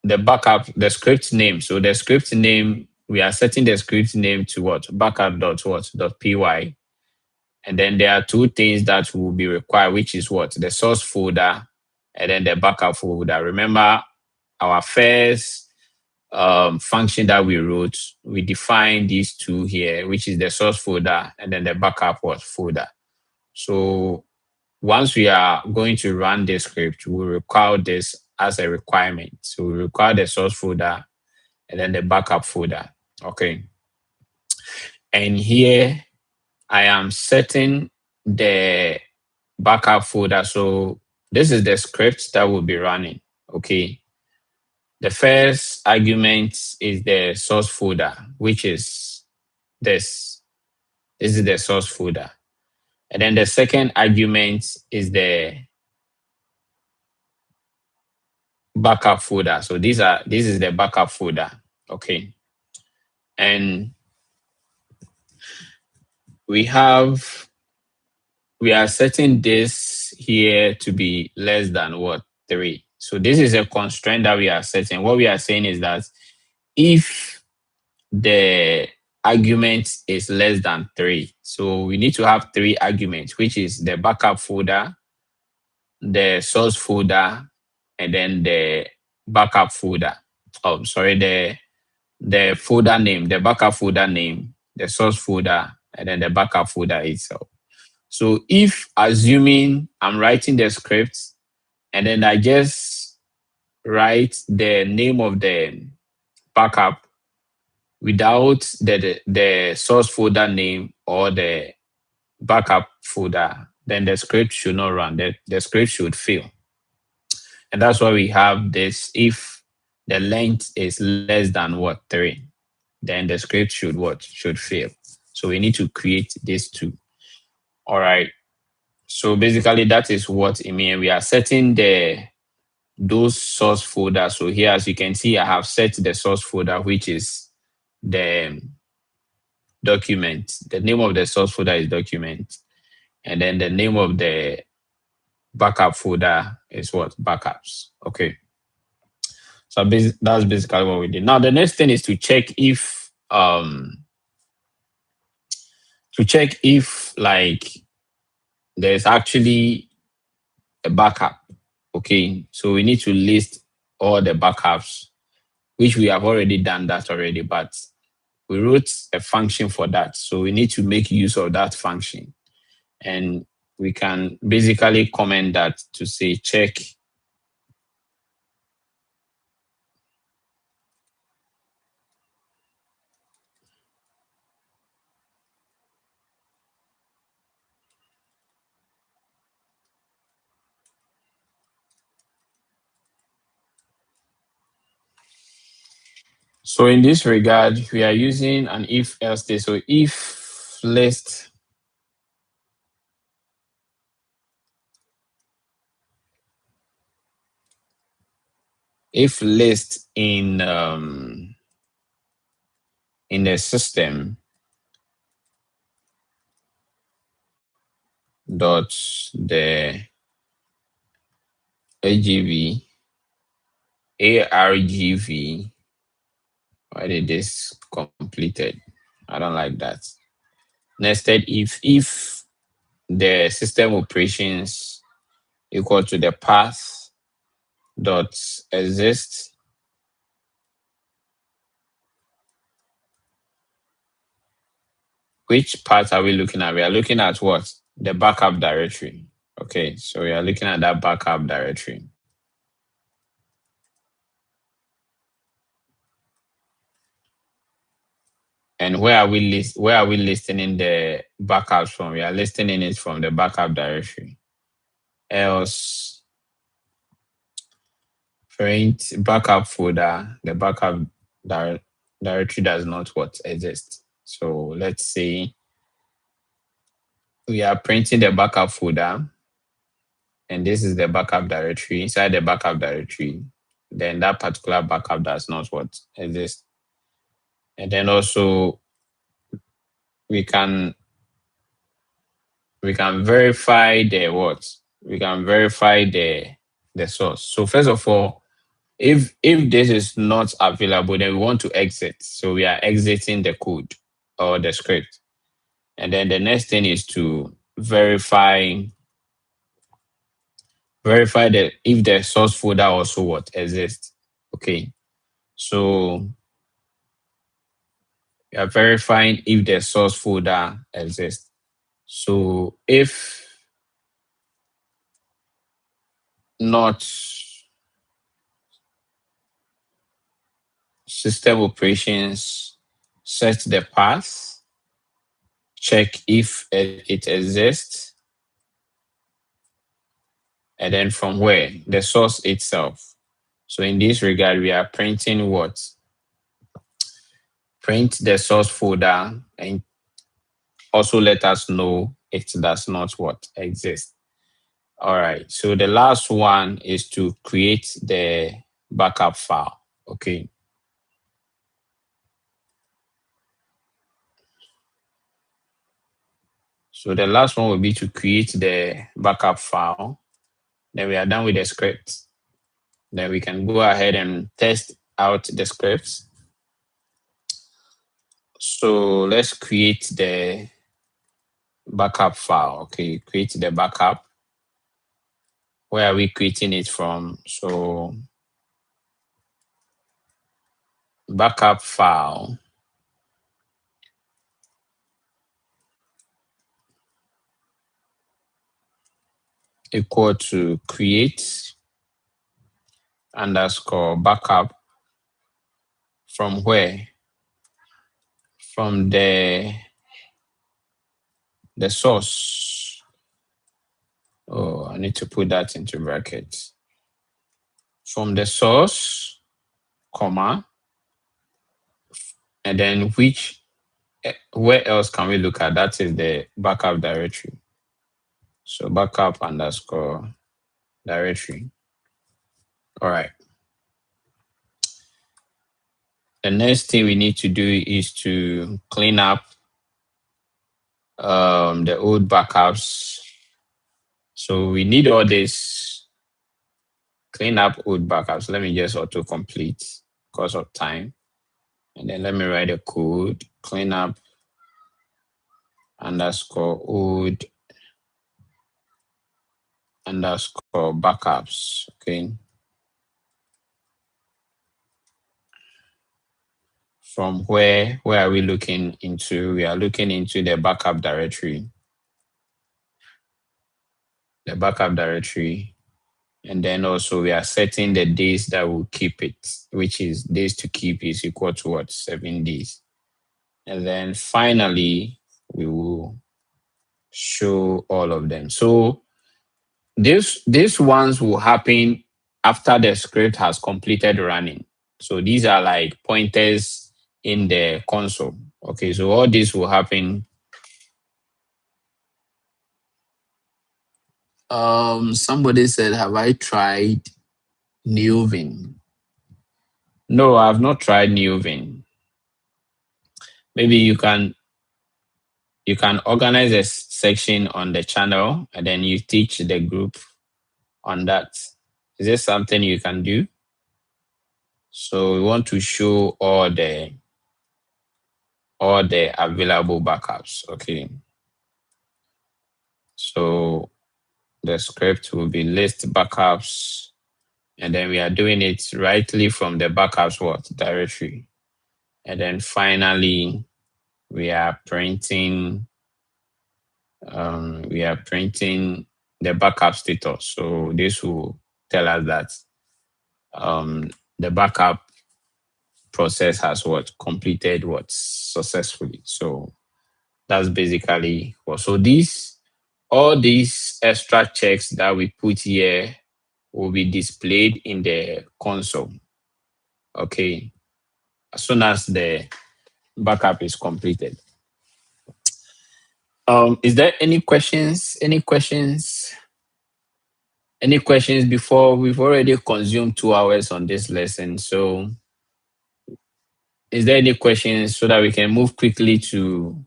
Speaker 1: the backup, the script name. So the script name, we are setting the script name to what? Backup dot what? Dot py. And then there are two things that will be required, which is what? The source folder and then the backup folder. Remember our first function that we wrote, we defined these two here, which is the source folder and then the backup folder. So once we are going to run this script, we require this as a requirement. So we require the source folder and then the backup folder. Okay. And here I am setting the backup folder. So this is the script that will be running. Okay. The first argument is the source folder, which is this. This is the source folder. And then the second argument is the backup folder. So this is the backup folder. Okay. And we are setting this here to be less than what? 3. So this is a constraint that we are setting. What we are saying is that if the argument is less than 3, so we need to have 3 arguments, which is the backup folder, the source folder, and then the backup folder. Oh, sorry, the folder name, the backup folder name, the source folder, and then the backup folder itself. So if assuming I'm writing the script and then I just write the name of the backup without the source folder name or the backup folder, then the script should not run. The script should fail. And that's why we have this. If the length is less than what? 3, then the script should what? Should fail. So we need to create these two. All right. So basically that is what it means. We are setting those source folders. So here, as you can see, I have set the source folder, which is the document. The name of the source folder is document. And then the name of the backup folder is what? Backups. Okay. So that's basically what we did. Now the next thing is to check if like there's actually a backup. Okay. So we need to list all the backups, which we have already done that already, but we wrote a function for that. So we need to make use of that function. And we can basically comment that to say check So in this regard, we are using an if else state. So if list in the system dot the agv argv, why did this completed? I don't like that. Nested if the system operations equal to the path dot exist which part are we looking at? We are looking at what? The backup directory. Okay, so we are looking at that backup directory. And where are we listing in the backups from? We are listing in it from the backup directory. Else print backup folder, the backup directory does not what exist. So let's say we are printing the backup folder, and this is the backup directory. Inside the backup directory, then that particular backup does not what exist. And then also we can verify the what? We can verify the source. So first of all, if this is not available, then we want to exit. So we are exiting the code or the script. And then the next thing is to verify that if the source folder also what exists. Okay. So you are verifying if the source folder exists. So if not, system operations set the path, check if it exists, and then from where? The source itself. So in this regard, we are printing what? Print the source folder and also let us know it does not what? Exist. All right. So the last one is to create the backup file. Okay. So the last one will be to create the backup file. Then we are done with the script. Then we can go ahead and test out the scripts. So let's create the backup file. Okay, create the backup. Where are we creating it from? So backup file equal to create underscore backup from where? From the source. Oh, I need to put that into brackets. From the source, comma, and then where else can we look at? That is the backup directory. So backup underscore directory. All right. The next thing we need to do is to clean up the old backups. So we need all this clean up old backups. Let me just auto complete because of time. And then let me write a code, clean up underscore old underscore backups. Okay. From where are we looking into? We are looking into the backup directory. The backup directory. And then also we are setting the days that will keep it, which is days to keep is equal to what? 7 days. And then finally, we will show all of them. So these ones will happen after the script has completed running. So these are like pointers in the console. Okay, so all this will happen. Somebody said, have I tried Newvin? No, I've not tried Newvin. Maybe you can organize a section on the channel and then you teach the group on that. Is this something you can do? So we want to show all the available backups. Okay. So the script will be list backups, and then we are doing it rightly from the backups directory. And then finally we are printing the backup status. So this will tell us that the backup process has completed successfully. So that's basically what. So all these extra checks that we put here will be displayed in the console. Okay. As soon as the backup is completed. Is there any questions? Any questions? Any questions before we've already consumed 2 hours on this lesson? So is there any questions so that we can move quickly to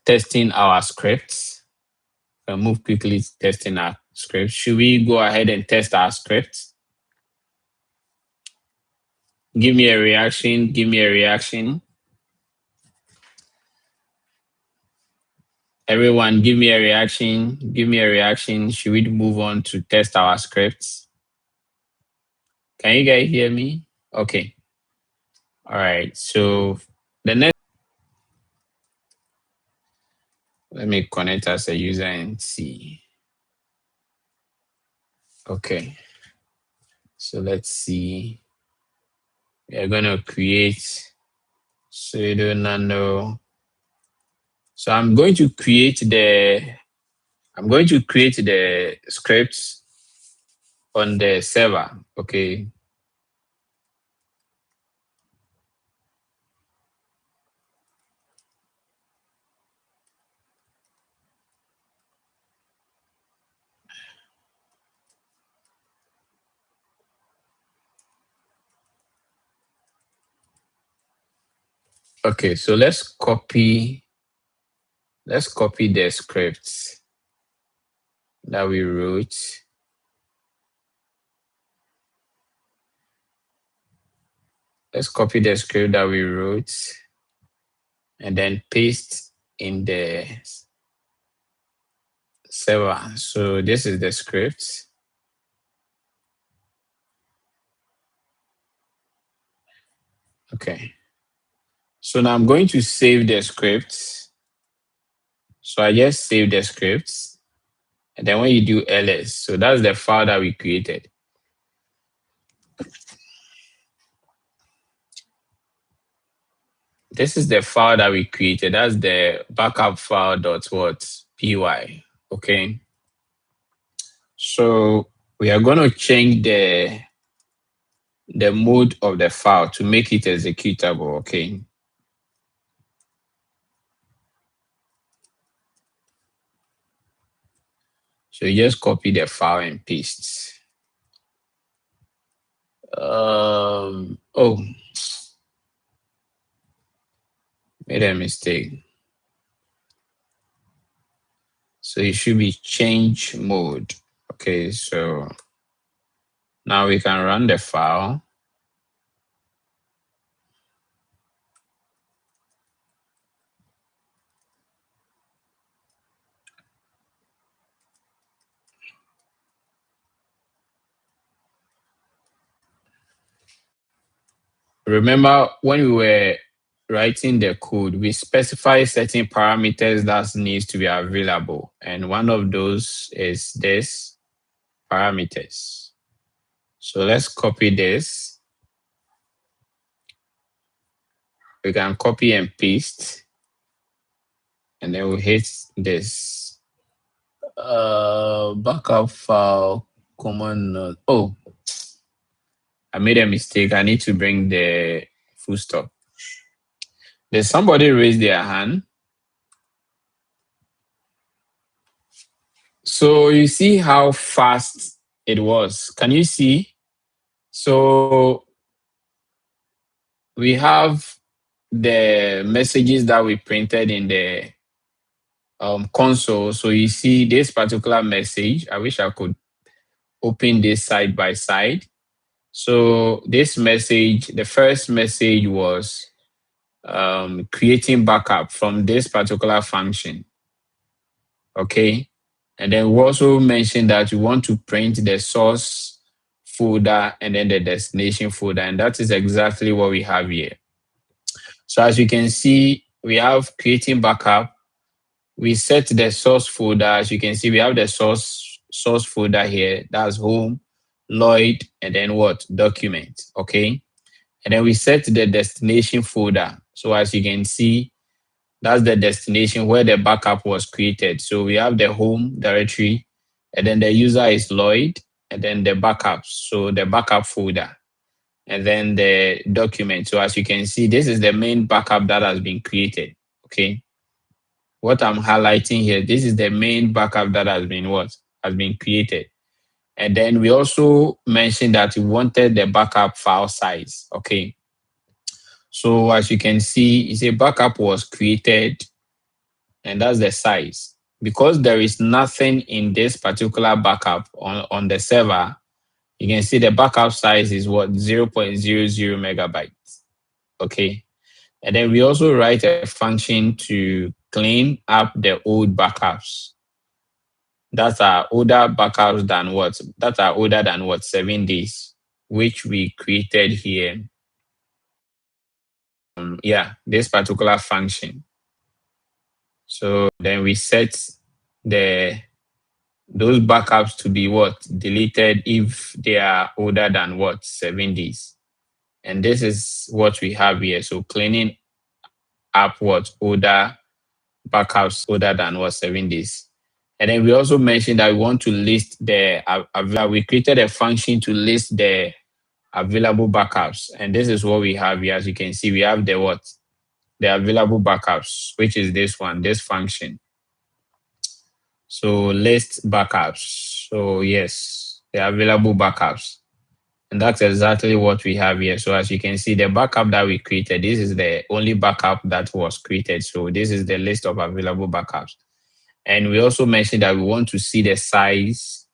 Speaker 1: testing our scripts? Move quickly to testing our scripts. Should we go ahead and test our scripts? Give me a reaction. Give me a reaction. Everyone, give me a reaction. Give me a reaction. Should we move on to test our scripts? Can you guys hear me? Okay. All right. So the next, let me connect as a user and see. Okay. So let's see. We are going to create sudo nano. So I'm going to create the scripts on the server. Okay. Okay, so let's copy the scripts that we wrote. Let's copy the script that we wrote and then paste in the server. So this is the script. Okay. So now I'm going to save the script. So I just save the scripts. And then when you do ls, so that's the file that we created. This is the file that we created. That's the backup file dot what py. Okay. So we are going to change the mode of the file to make it executable. Okay. So you just copy the file and paste. Oh, made a mistake. So it should be change mode. Okay, so now we can run the file. Remember when we were writing the code, we specify certain parameters that needs to be available. And one of those is this parameters. So let's copy this. We can copy and paste. And then we hit this backup file command node. Oh, I made a mistake. I need to bring the full stop. Did somebody raise their hand? So you see how fast it was. Can you see? So we have the messages that we printed in the console. So you see this particular message. I wish I could open this side by side. So this message, the first message was creating backup from this particular function. Okay. And then we also mentioned that you want to print the source folder and then the destination folder. And that is exactly what we have here. So as you can see, we have creating backup. We set the source folder. As you can see, we have the source folder here. That's home, Lloyd, and then what? Document. Okay. And then we set the destination folder. So as you can see, that's the destination where the backup was created. So we have the home directory, and then the user is Lloyd, and then the backups. So the backup folder, and then the document. So as you can see, this is the main backup that has been created. Okay. What I'm highlighting here, this is the main backup that has been created. And then we also mentioned that we wanted the backup file size. Okay. So as you can see, it's a backup was created, and that's the size. Because there is nothing in this particular backup on the server, you can see the backup size is what? 0.00 megabytes. Okay. And then we also write a function to clean up the old backups that are older backups than what? That are older than what? 7 days, which we created here. Yeah, this particular function. So then we set the those backups to be what? Deleted if they are older than what? 7 days. And this is what we have here. So cleaning up what? Older backups older than what? 7 days. And then we also mentioned that we want to list we created a function to list the available backups. And this is what we have here. As you can see, we have the what? The available backups, which is this one, this function. So list backups. So yes, the available backups. And that's exactly what we have here. So as you can see, the backup that we created, this is the only backup that was created. So this is the list of available backups. And we also mentioned that we want to see the size.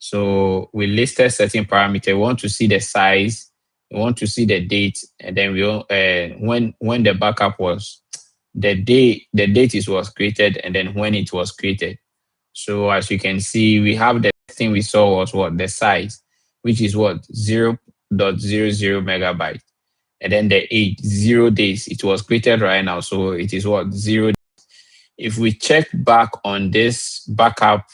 Speaker 1: So we listed certain parameters. We want to see the size. We want to see the date, and then when the backup was, the date it was created, and then when it was created. So as you can see, we have the thing we saw was what? The size, which is what? 0.00 megabyte. And then the age, 0 days. It was created right now. So it is what? 0. If we check back on this backup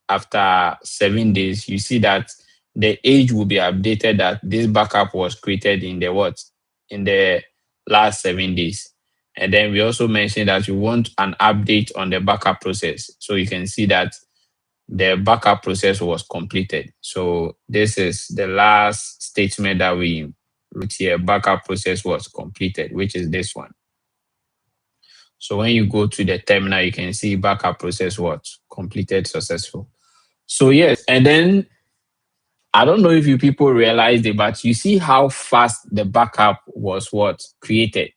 Speaker 1: after 7 days, you see that the age will be updated that this backup was created in the what? In the last 7 days. And then we also mentioned that we want an update on the backup process. So you can see that the backup process was completed. So this is the last statement that we wrote here. Backup process was completed, which is this one. So when you go to the terminal, you can see backup process was completed successful. So yes, and then I don't know if you people realized it, but you see how fast the backup was what? Created.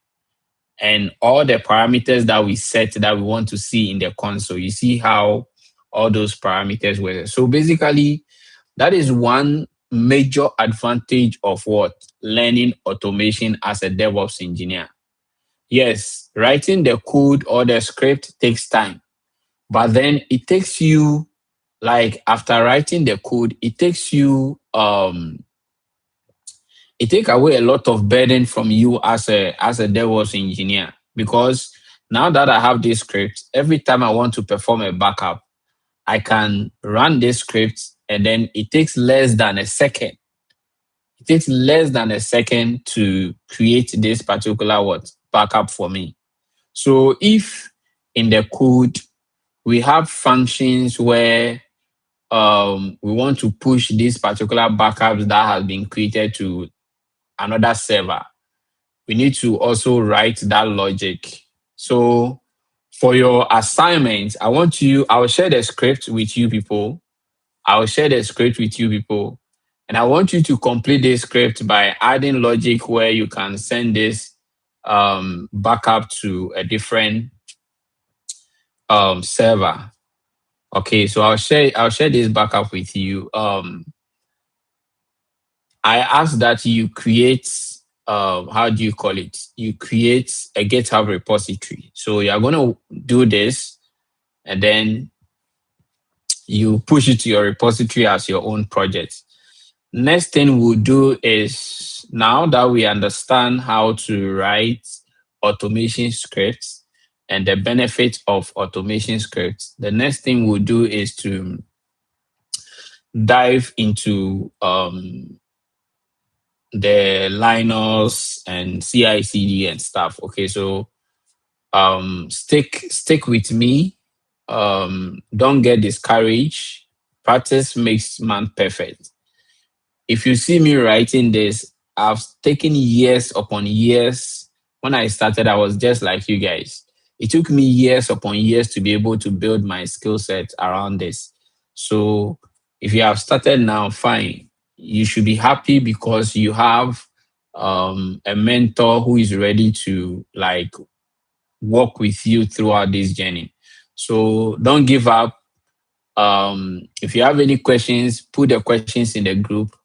Speaker 1: And all the parameters that we set that we want to see in the console, you see how all those parameters were. So basically, that is one major advantage of what? Learning automation as a DevOps engineer. Yes, writing the code or the script takes time, but then it takes you, like after writing the code, it takes you it take away a lot of burden from you as a DevOps engineer, because now that I have this script, every time I want to perform a backup, I can run this script, and then it takes less than a second. It takes less than a second to create this particular what? Backup for me. So if in the code we have functions where we want to push these particular backups that have been created to another server, we need to also write that logic. So for your assignment, I'll share the script with you people. I'll share the script with you people. And I want you to complete this script by adding logic where you can send this backup to a different server. Okay, so I'll share this backup with you. I ask that you create how do you call it? You create a GitHub repository. So you're gonna do this, and then you push it to your repository as your own project. Next thing we'll do is, now that we understand how to write automation scripts and the benefits of automation scripts, the next thing we'll do is to dive into the Linux and CI/CD and stuff. Okay, so stick with me. Don't get discouraged. Practice makes man perfect. If you see me writing this, I've taken years upon years. When I started, I was just like you guys. It took me years upon years to be able to build my skill set around this. So if you have started now, fine. You should be happy because you have a mentor who is ready to like walk with you throughout this journey. So don't give up. If you have any questions, put the questions in the group.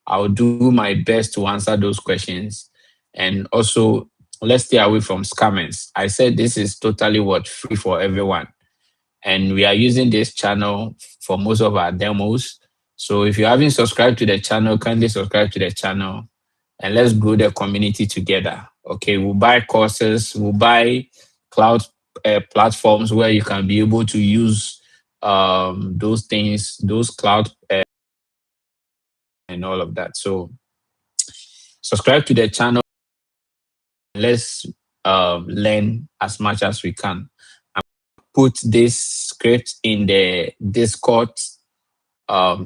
Speaker 1: I'll do my best to answer those questions. And also let's stay away from scammers. I said this is totally what free for everyone. And we are using this channel for most of our demos. So if you haven't subscribed to the channel, kindly subscribe to the channel and let's grow the community together. Okay, we'll buy courses, we'll buy cloud platforms where you can be able to use those things, those cloud and all of that. So subscribe to the channel. Let's learn as much as we can. Put this script in the Discord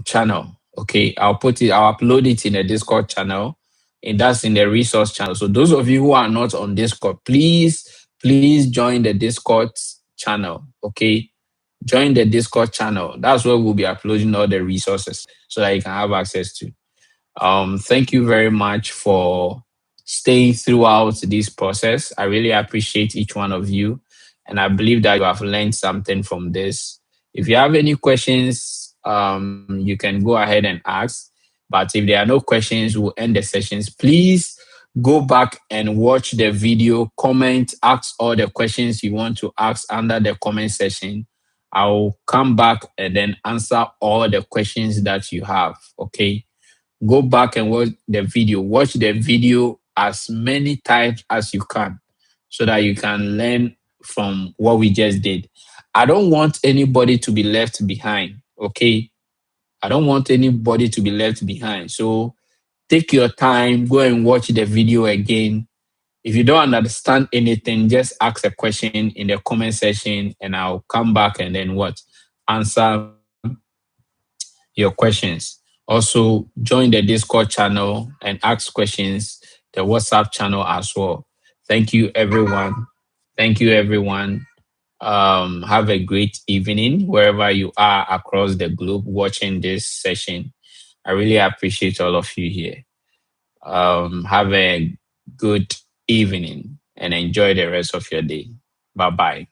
Speaker 1: channel. Okay, I'll upload it in the Discord channel, and that's in the resource channel. So those of you who are not on Discord, please join the Discord channel. Okay, join the Discord channel. That's where we'll be uploading all the resources so that you can have access to. Thank you very much for staying throughout this process. I really appreciate each one of you, and I believe that you have learned something from this. If you have any questions, you can go ahead and ask. But if there are no questions, we'll end the sessions. Please go back and watch the video, comment, ask all the questions you want to ask under the comment section. I'll come back and then answer all the questions that you have. Okay, go back and watch the video. Watch the video as many times as you can so that you can learn from what we just did. I don't want anybody to be left behind. Okay. I don't want anybody to be left behind. So take your time, go and watch the video again. If you don't understand anything, just ask a question in the comment section and I'll come back and then what? Answer your questions. Also, join the Discord channel and ask questions, the WhatsApp channel as well. Thank you, everyone. Thank you, everyone. Have a great evening wherever you are across the globe watching this session. I really appreciate all of you here. Have a good evening and enjoy the rest of your day. Bye bye.